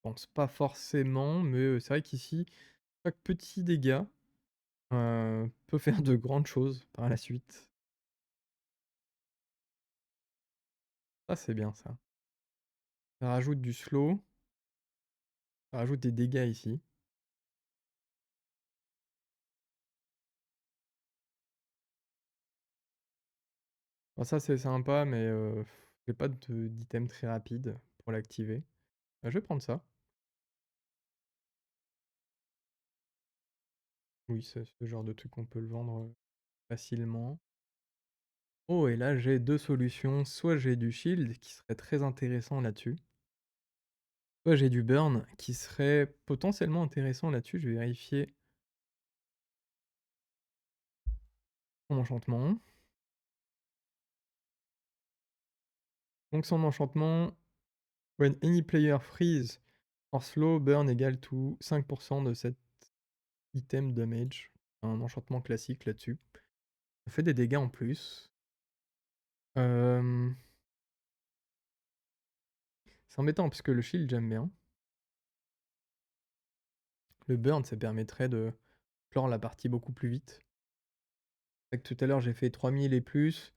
pense pas forcément, mais, c'est vrai qu'ici, chaque petit dégât, peut faire de grandes choses par la suite. Ça, c'est bien ça. Ça rajoute du slow, ça rajoute des dégâts ici. Bah, ça, c'est sympa, mais, j'ai pas d'item très rapide pour l'activer. Bah, je vais prendre ça. Oui, c'est ce genre de truc, on peut le vendre, facilement. Oh et là, j'ai 2 solutions. Soit j'ai du shield qui serait très intéressant là-dessus, soit j'ai du burn qui serait potentiellement intéressant là-dessus. Je vais vérifier son enchantement. Donc son enchantement: When any player freeze or slow, burn égale to 5% de cet item damage. Un enchantement classique là-dessus. Ça fait des dégâts en plus. Hem, c'est embêtant parce que le shield j'aime bien. Le burn, ça permettrait de clore la partie beaucoup plus vite. C'est vrai que tout à l'heure j'ai fait 3000 et plus.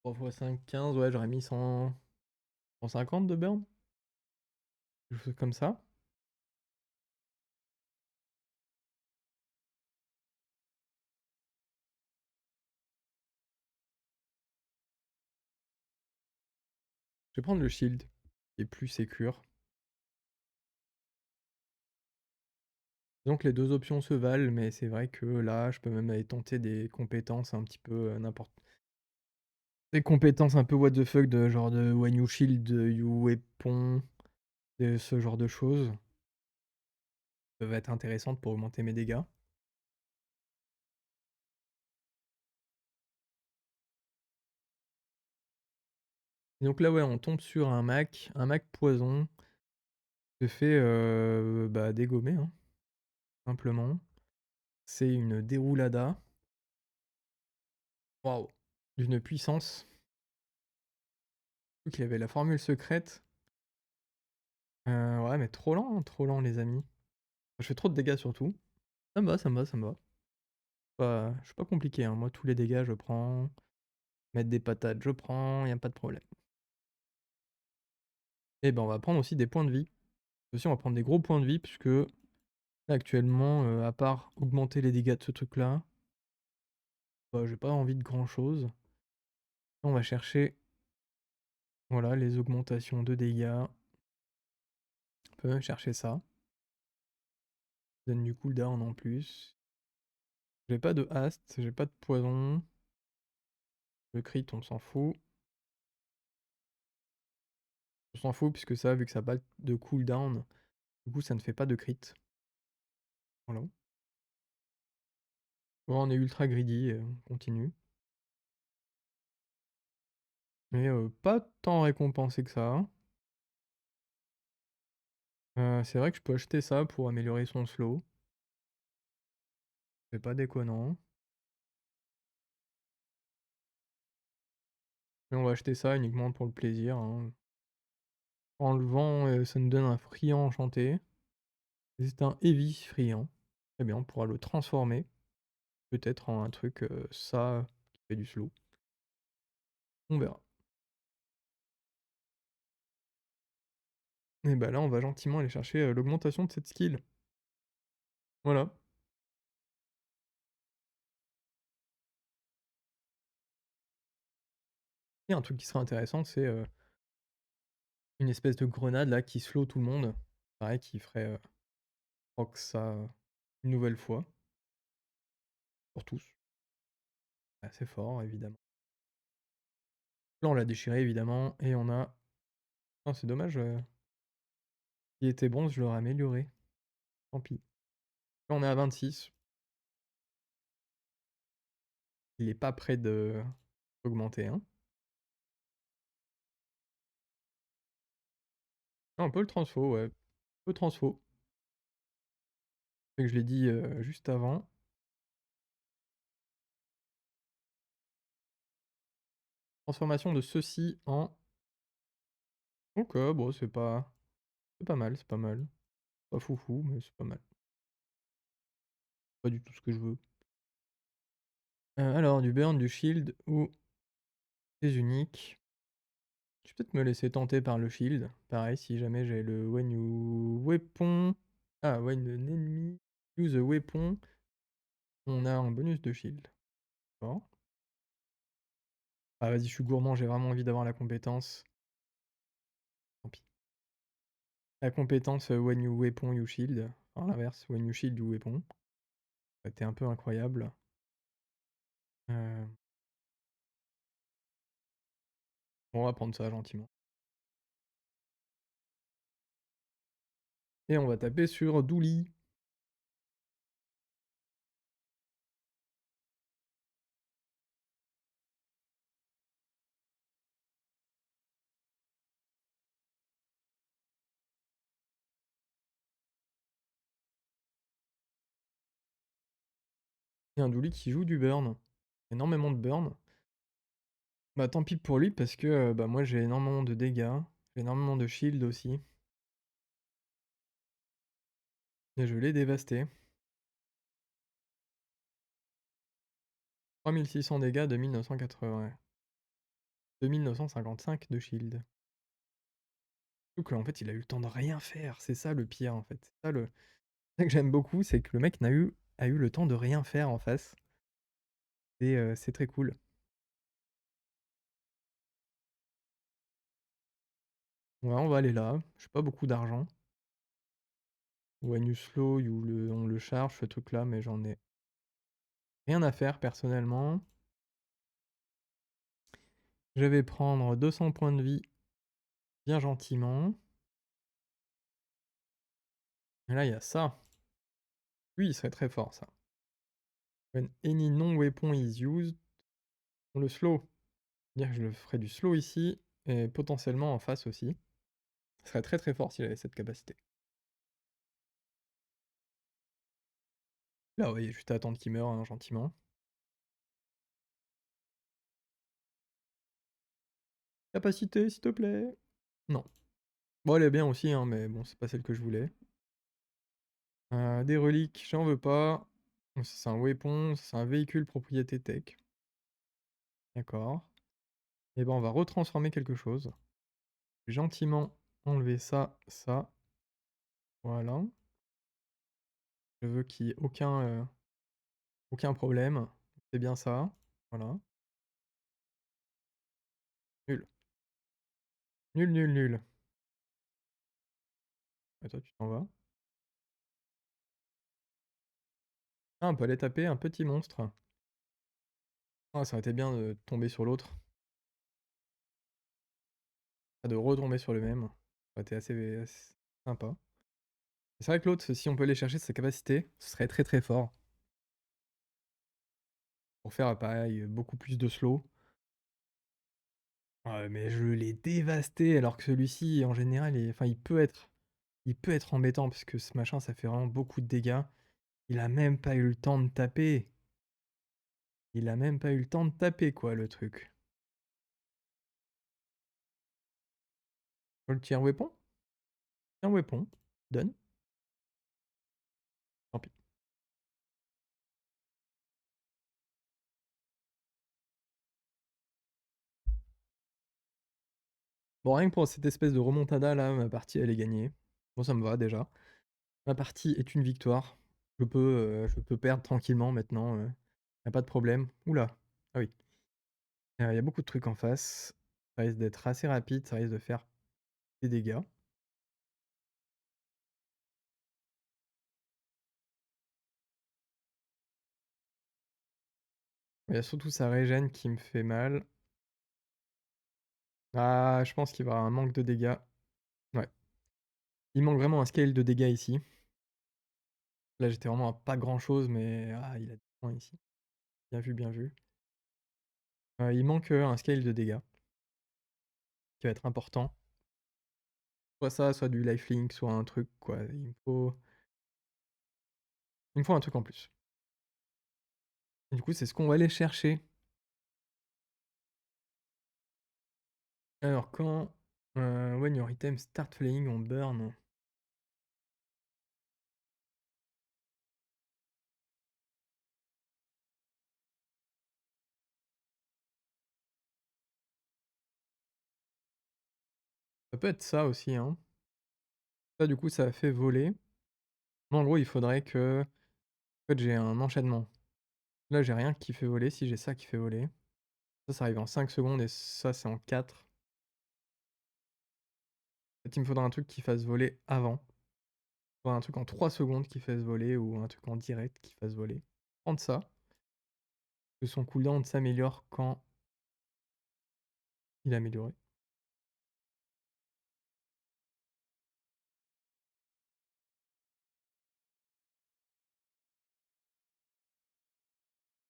3 fois 5, 15, ouais, j'aurais mis 150 de burn? Quelque chose comme ça. Je vais prendre le shield, qui est plus sécure. Donc les 2 options se valent, mais c'est vrai que là, je peux même aller tenter des compétences un petit peu, n'importe des compétences un peu what the fuck de genre de when you shield, you weapon, et ce genre de choses peuvent être intéressantes pour augmenter mes dégâts. Et donc là, ouais, on tombe sur un Mac poison, se fait, bah, dégommer, hein, simplement. C'est une déroulada. Waouh! D'une puissance. Qu'il avait la formule secrète. Ouais, mais trop lent les amis. Je fais trop de dégâts surtout. Ça me va, ça me va, ça me va. Je suis pas compliqué, hein. Moi tous les dégâts je prends. Mettre des patates je prends, y a pas de problème. Et ben on va prendre aussi des points de vie. Aussi on va prendre des gros points de vie puisque là actuellement, à part augmenter les dégâts de ce truc là, bah, j'ai pas envie de grand chose. On va chercher, voilà, les augmentations de dégâts. On peut même chercher ça. Donne du cooldown en plus. J'ai pas de haste, j'ai pas de poison. Le crit, on s'en fout. On s'en fout puisque ça, vu que ça a pas de cooldown, du coup ça ne fait pas de crit. Voilà. Bon, on est ultra greedy, on continue. Mais pas tant récompensé que ça. C'est vrai que je peux acheter ça pour améliorer son slow. C'est pas déconnant. Mais on va acheter ça uniquement pour le plaisir, hein. En le vend, ça nous donne un friand enchanté. C'est un heavy friand. Très bien, on pourra le transformer. Peut-être en un truc, ça qui fait du slow. On verra. Et bah là, on va gentiment aller chercher, l'augmentation de cette skill. Voilà. Et un truc qui serait intéressant, c'est, une espèce de grenade là qui slow tout le monde. Pareil qui ferait, proc ça, une nouvelle fois, pour tous. assez fort évidemment. Là on l'a déchiré évidemment et on a oh c'est dommage, il était bronze, je l'aurais amélioré. Tant pis. Là on est à 26. Il est pas prêt de d'augmenter, hein. Ah on peut le transfo, ouais. On peut transfo. C'est que je l'ai dit, juste avant. Transformation de ceci en OK, bon c'est pas mal, c'est pas mal. Pas foufou, mais c'est pas mal. Pas du tout ce que je veux. Alors du burn, du shield ou des uniques. Je vais peut-être me laisser tenter par le shield. Pareil, si jamais j'ai le when you weapon. Ah, when an enemy use a weapon, on a un bonus de shield. D'accord. Ah vas-y, je suis gourmand, j'ai vraiment envie d'avoir la compétence. Tant pis. La compétence when you weapon, you shield. Enfin l'inverse, when you shield, you weapon. Ça a été un peu incroyable. On va prendre ça gentiment. Et on va taper sur Douli. Et un Douli qui joue du burn. Énormément de burn. Bah tant pis pour lui parce que bah moi j'ai énormément de dégâts. J'ai énormément de shield aussi. Et je l'ai dévasté. 3600 dégâts, 2980. 2955 de shield. Surtout qu'en fait il a eu le temps de rien faire. C'est ça le pire en fait. C'est ça que j'aime beaucoup, c'est que le mec a eu le temps de rien faire en face. Et c'est très cool. Ouais, on va aller là. J'ai pas beaucoup d'argent. When you slow, on le charge, ce truc là, mais j'en ai rien à faire personnellement. Je vais prendre 200 points de vie bien gentiment. Et là, il y a ça. Lui, il serait très fort, ça. When any non-weapon is used, on le slow. C'est-à-dire que je le ferai du slow ici, et potentiellement en face aussi. Ce serait très très fort s'il avait cette capacité. Là, ouais, juste à attendre qu'il meure, hein, gentiment. Capacité, s'il te plaît. Non. Bon, elle est bien aussi, hein, mais bon, c'est pas celle que je voulais. Des reliques, j'en veux pas. Ça, c'est un weapon, ça, c'est un véhicule propriété tech. D'accord. Et ben on va retransformer quelque chose. Gentiment enlever ça, ça. Voilà. Je veux qu'il y ait aucun problème. C'est bien ça. Voilà. Nul. Nul, nul, nul. Et toi, tu t'en vas. Ah, on peut aller taper un petit monstre. Ah, ça aurait été bien de tomber sur l'autre. Ah, de retomber sur le même. Ça aurait été assez sympa. C'est vrai que l'autre, si on peut aller chercher sa capacité, ce serait très très fort. Pour faire pareil, beaucoup plus de slow. Ouais, mais je l'ai dévasté alors que celui-ci, en général, enfin, il peut être embêtant parce que ce machin, ça fait vraiment beaucoup de dégâts. Il a même pas eu le temps de taper. Il a même pas eu le temps de taper, quoi, le truc. Le tiers weapon? Tiers weapon. Donne. Tant pis. Bon, rien que pour cette espèce de remontada là, ma partie elle est gagnée. Bon, ça me va déjà. Ma partie est une victoire. Je peux perdre tranquillement maintenant. Y a pas de problème. Oula. Ah oui. Il y a beaucoup de trucs en face. Ça risque d'être assez rapide, ça risque de faire des dégâts. Il y a surtout sa régène qui me fait mal. Ah, je pense qu'il va avoir un manque de dégâts. Ouais. Il manque vraiment un scale de dégâts ici. Là, j'étais vraiment à pas grand-chose, mais ah, il a des points ici. Bien vu, bien vu. Il manque, un scale de dégâts qui va être important. Soit ça, soit du lifelink, soit un truc quoi. Il me faut un truc en plus. Et du coup, c'est ce qu'on va aller chercher. Alors quand, when your item start flaying on burn. Ça peut être ça aussi, hein. Ça, du coup, ça fait voler. Moi, en gros, il faudrait que en fait, j'ai un enchaînement. Là, j'ai rien qui fait voler. Si j'ai ça qui fait voler, ça arrive en 5 secondes et ça, c'est en 4. En fait, il me faudra un truc qui fasse voler avant. Soit un truc en 3 secondes qui fasse voler ou un truc en direct qui fasse voler. Prendre ça, que son cooldown s'améliore quand il est amélioré.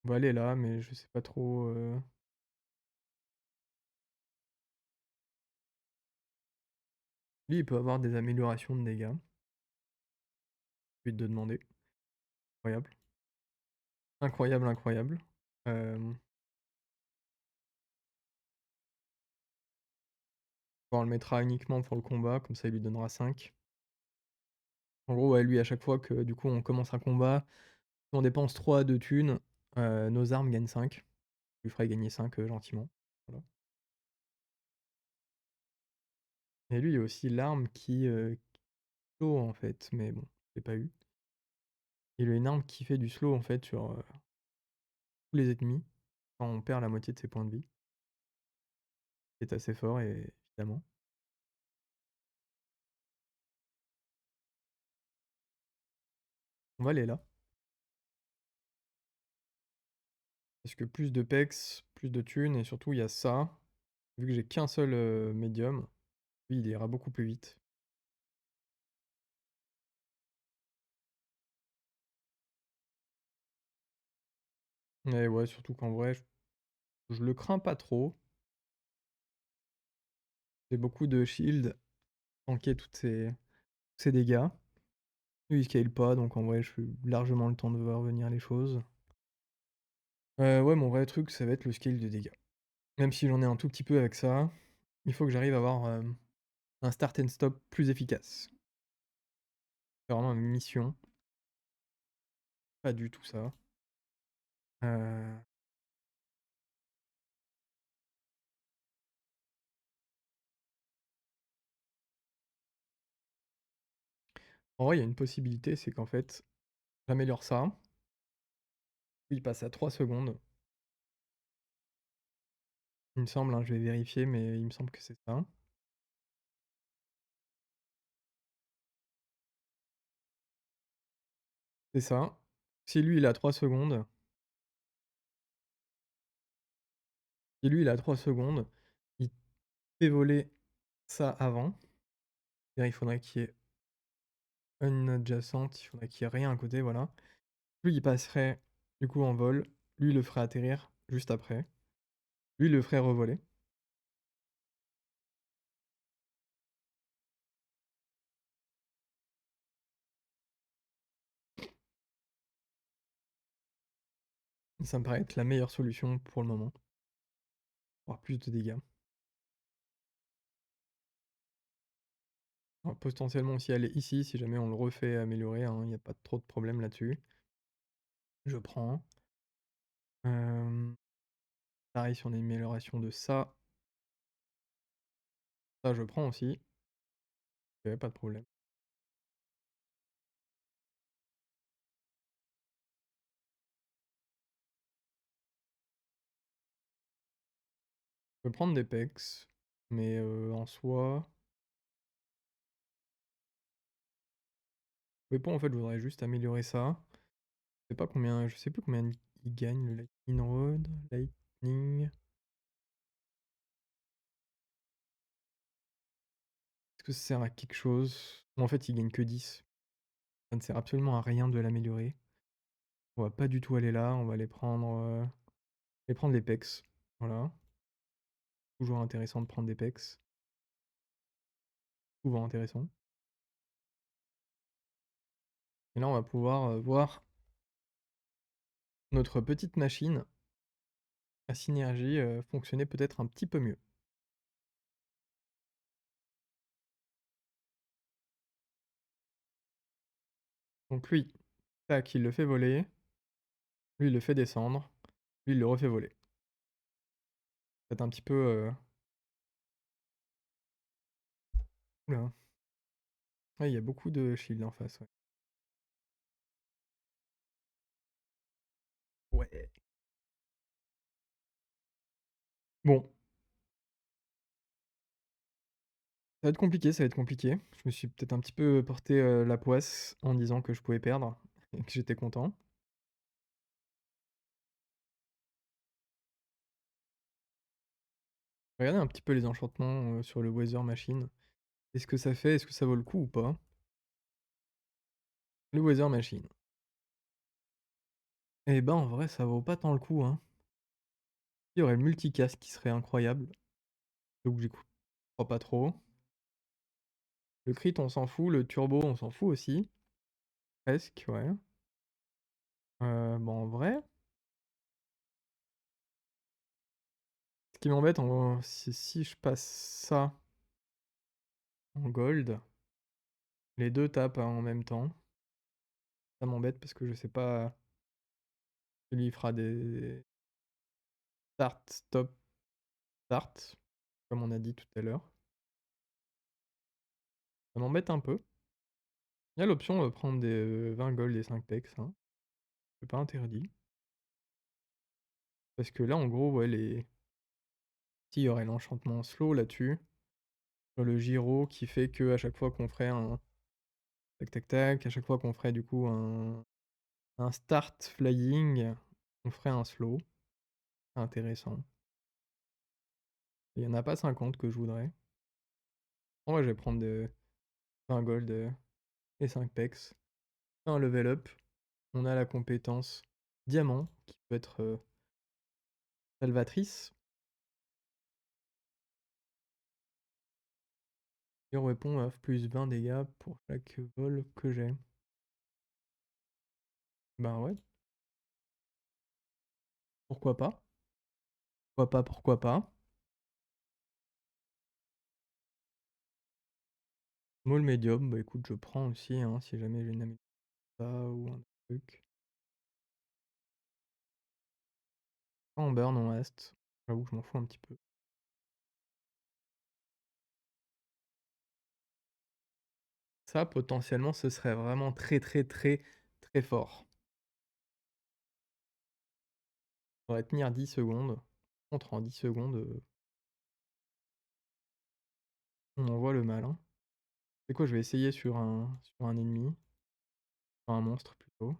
On va aller là, mais je sais pas trop, lui, il peut avoir des améliorations de dégâts. Vite de demander. Incroyable. Incroyable, incroyable. On le mettra uniquement pour le combat, comme ça il lui donnera 5. En gros, ouais, lui, à chaque fois que du coup on commence un combat, si on dépense 3 de thunes, nos armes gagnent 5. Je lui ferai gagner 5 gentiment. Voilà. Et lui, il y a aussi l'arme qui slow en fait, mais bon, je l'ai pas eu. Il a une arme qui fait du slow en fait sur tous les ennemis quand on perd la moitié de ses points de vie. Qui est assez fort, évidemment. On va aller là. Parce que plus de pex, plus de thunes, et surtout il y a ça. Vu que j'ai qu'un seul médium, lui il ira beaucoup plus vite. Et ouais, surtout qu'en vrai, je le crains pas trop. J'ai beaucoup de shield, tanker tous ces dégâts. Lui il scale pas, donc en vrai, je suis largement le temps de voir venir les choses. Ouais, mon vrai truc, ça va être le scale de dégâts. Même si j'en ai un tout petit peu avec ça, il faut que j'arrive à avoir un start and stop plus efficace. C'est vraiment une mission. Pas du tout ça. Euh, En vrai, il y a une possibilité, c'est qu'en fait, j'améliore ça. Il passe à 3 secondes. Il me semble, hein, je vais vérifier, mais il me semble que c'est ça. C'est ça. Si lui, il a 3 secondes, si lui, il a 3 secondes, il fait voler ça avant. C'est-à-dire, il faudrait qu'il y ait une adjacente, il faudrait qu'il y ait rien à côté, voilà. Lui, il passerait du coup en vol. Lui, il le ferait atterrir juste après. Lui, il le ferait revoler. Ça me paraît être la meilleure solution pour le moment. Pour avoir plus de dégâts. Alors, potentiellement aussi aller ici, si jamais on le refait améliorer, hein, il n'y a pas trop de problème là-dessus. Je prends. Pareil, si on a une amélioration de ça, ça je prends aussi. Ok, pas de problème. Je peux prendre des pex, mais en soi... Weapon, en fait, je voudrais juste améliorer ça. Je sais pas combien, je sais plus combien il gagne le Lightning Road. Lightning. Est-ce que ça sert à quelque chose? En fait, il gagne que 10. Ça ne sert absolument à rien de l'améliorer. On va pas du tout aller là. On va les prendre les pex. Voilà. Toujours intéressant de prendre des pex. Souvent intéressant. Et là, on va pouvoir voir notre petite machine à synergie fonctionner peut-être un petit peu mieux. Donc lui, tac, il le fait voler. Lui, il le fait descendre. Lui, il le refait voler. C'est un petit peu... Oula. Ouais, il y a beaucoup de shield en face. Ouais. Ouais. Bon, ça va être compliqué, ça va être compliqué. Je me suis peut-être un petit peu porté la poisse en disant que je pouvais perdre et que j'étais content. Regardez un petit peu les enchantements sur le Weather Machine. Est-ce que ça fait, est-ce que ça vaut le coup ou pas? Le Weather Machine. Eh ben en vrai ça vaut pas tant le coup hein. Il y aurait le multicast qui serait incroyable. Donc j'y crois pas trop. Le crit on s'en fout, le turbo on s'en fout aussi. Presque, ouais. Bon en vrai. Ce qui m'embête c'est si je passe ça en gold. Les deux tapent en même temps. Ça m'embête parce que je sais pas. Lui il fera des start, stop, start. Comme on a dit tout à l'heure. Ça m'embête un peu. Il y a l'option de prendre des 20 gold et 5 pex. Hein. C'est pas interdit. Parce que là en gros ouais les. Si, il y aurait l'enchantement slow là-dessus. Sur le gyro qui fait que à chaque fois qu'on ferait un. Tac tac tac. À chaque fois qu'on ferait du coup un start flying, on ferait un slow. Intéressant. Il y en a pas 50 que je voudrais. En vrai, je vais prendre 20 gold et 5 pex. Un level up. On a la compétence diamant qui peut être salvatrice. Your weapon offre plus 20 dégâts pour chaque vol que j'ai. Ben ouais. Pourquoi pas? Pourquoi pas? Pourquoi pas? Small medium, bah écoute, je prends aussi, hein, si jamais j'ai une amélioration ou un truc. Pas en burn, on reste. J'avoue que je m'en fous un petit peu. Ça, potentiellement, ce serait vraiment très très très très fort. On va tenir 10 secondes. Contre en 10 secondes, on envoie le mal. Hein. C'est quoi, je vais essayer sur un ennemi. Sur un monstre plutôt.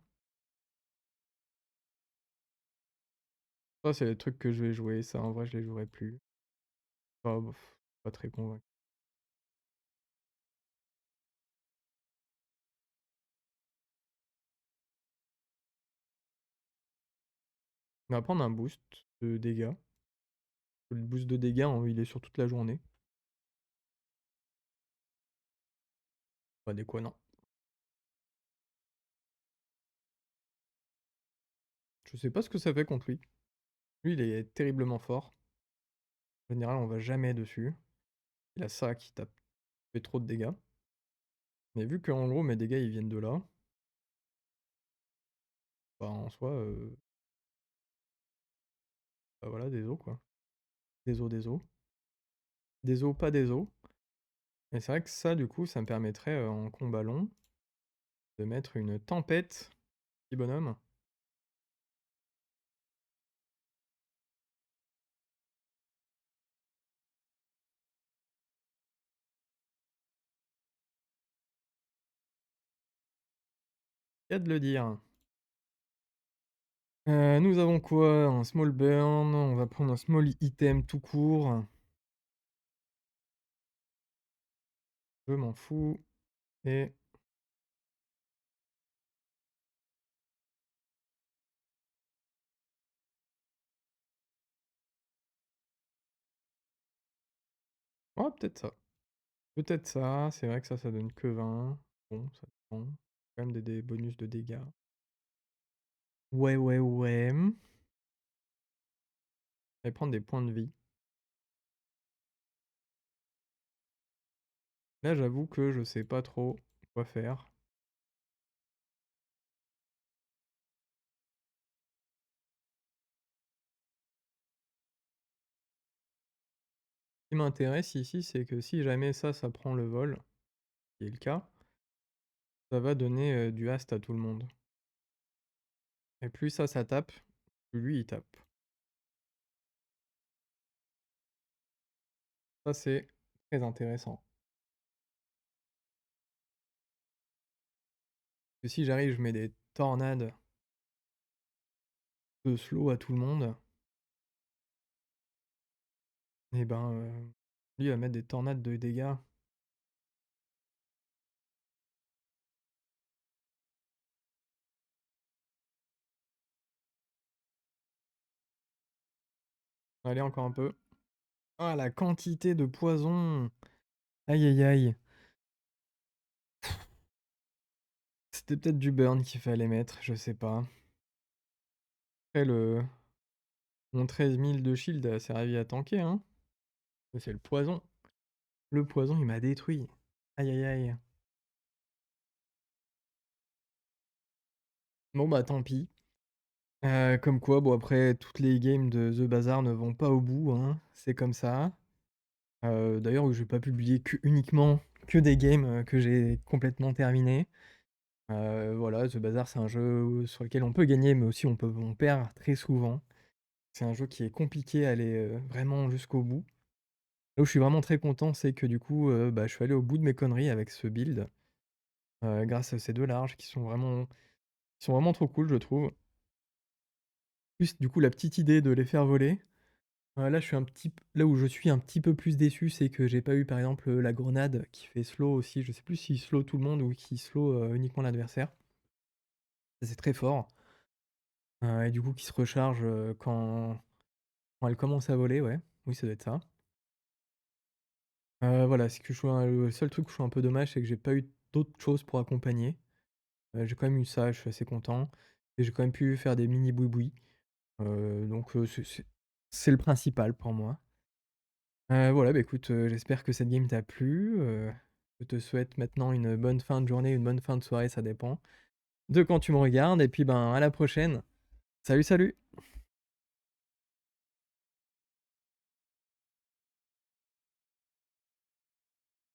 Ça, c'est les trucs que je vais jouer. Ça, en vrai, je les jouerai plus. Pas, bof, pas très convaincu. On va prendre un boost de dégâts. Le boost de dégâts, il est sur toute la journée. Pas déconnant. Je sais pas ce que ça fait contre lui. Lui, il est terriblement fort. En général, on va jamais dessus. Il a ça qui tape fait trop de dégâts. Mais vu que en gros mes dégâts ils viennent de là, bah en soi, bah voilà, des os quoi. Des os, des os. Des os, pas des os. Et c'est vrai que ça, du coup, ça me permettrait en combat long de mettre une tempête, petit bonhomme. Il y a de le dire. Nous avons quoi? Un small burn, on va prendre un small item tout court. Je m'en fous et oh peut-être ça. Peut-être ça, c'est vrai que ça donne que 20. Bon, ça dépend. Quand même des bonus de dégâts. Ouais, ouais, ouais. Je vais prendre des points de vie. Là, j'avoue que je sais pas trop quoi faire. Ce qui m'intéresse ici, c'est que si jamais ça prend le vol, ce qui est le cas, ça va donner du hast à tout le monde. Et plus ça tape, plus lui il tape. Ça, c'est très intéressant. Que si j'arrive, je mets des tornades de slow à tout le monde, et ben, lui il va mettre des tornades de dégâts. Allez, encore un peu. Ah, la quantité de poison! Aïe aïe aïe. C'était peut-être du burn qu'il fallait mettre, je sais pas. Après mon 13 000 de shield a servi à tanker, hein. Mais c'est le poison. Le poison, il m'a détruit. Aïe aïe aïe. Bon bah tant pis. Comme quoi, bon après, toutes les games de The Bazaar ne vont pas au bout, hein. C'est comme ça. D'ailleurs, je vais pas publier uniquement que des games que j'ai complètement terminés. Voilà, The Bazaar, c'est un jeu sur lequel on peut gagner, mais aussi on perd très souvent. C'est un jeu qui est compliqué à aller vraiment jusqu'au bout. Là où je suis vraiment très content, c'est que du coup, bah, je suis allé au bout de mes conneries avec ce build, grâce à ces 2 larges qui sont vraiment trop cool, je trouve. Plus, du coup, la petite idée de les faire voler. Là, là où je suis un petit peu plus déçu, c'est que j'ai pas eu, par exemple, la grenade qui fait slow aussi. Je sais plus s'il slow tout le monde ou qui slow, uniquement l'adversaire. Ça, c'est très fort. Et du coup, qui se recharge, quand elle commence à voler, ouais. Oui, ça doit être ça. Voilà, c'est que le seul truc où je suis un peu dommage, c'est que j'ai pas eu d'autres choses pour accompagner. J'ai quand même eu ça, je suis assez content et j'ai quand même pu faire des mini boui-boui. Donc c'est le principal pour moi. Voilà, bah, écoute, j'espère que cette game t'a plu, je te souhaite maintenant une bonne fin de journée, une bonne fin de soirée, ça dépend de quand tu me regardes et puis, ben, à la prochaine. Salut, salut!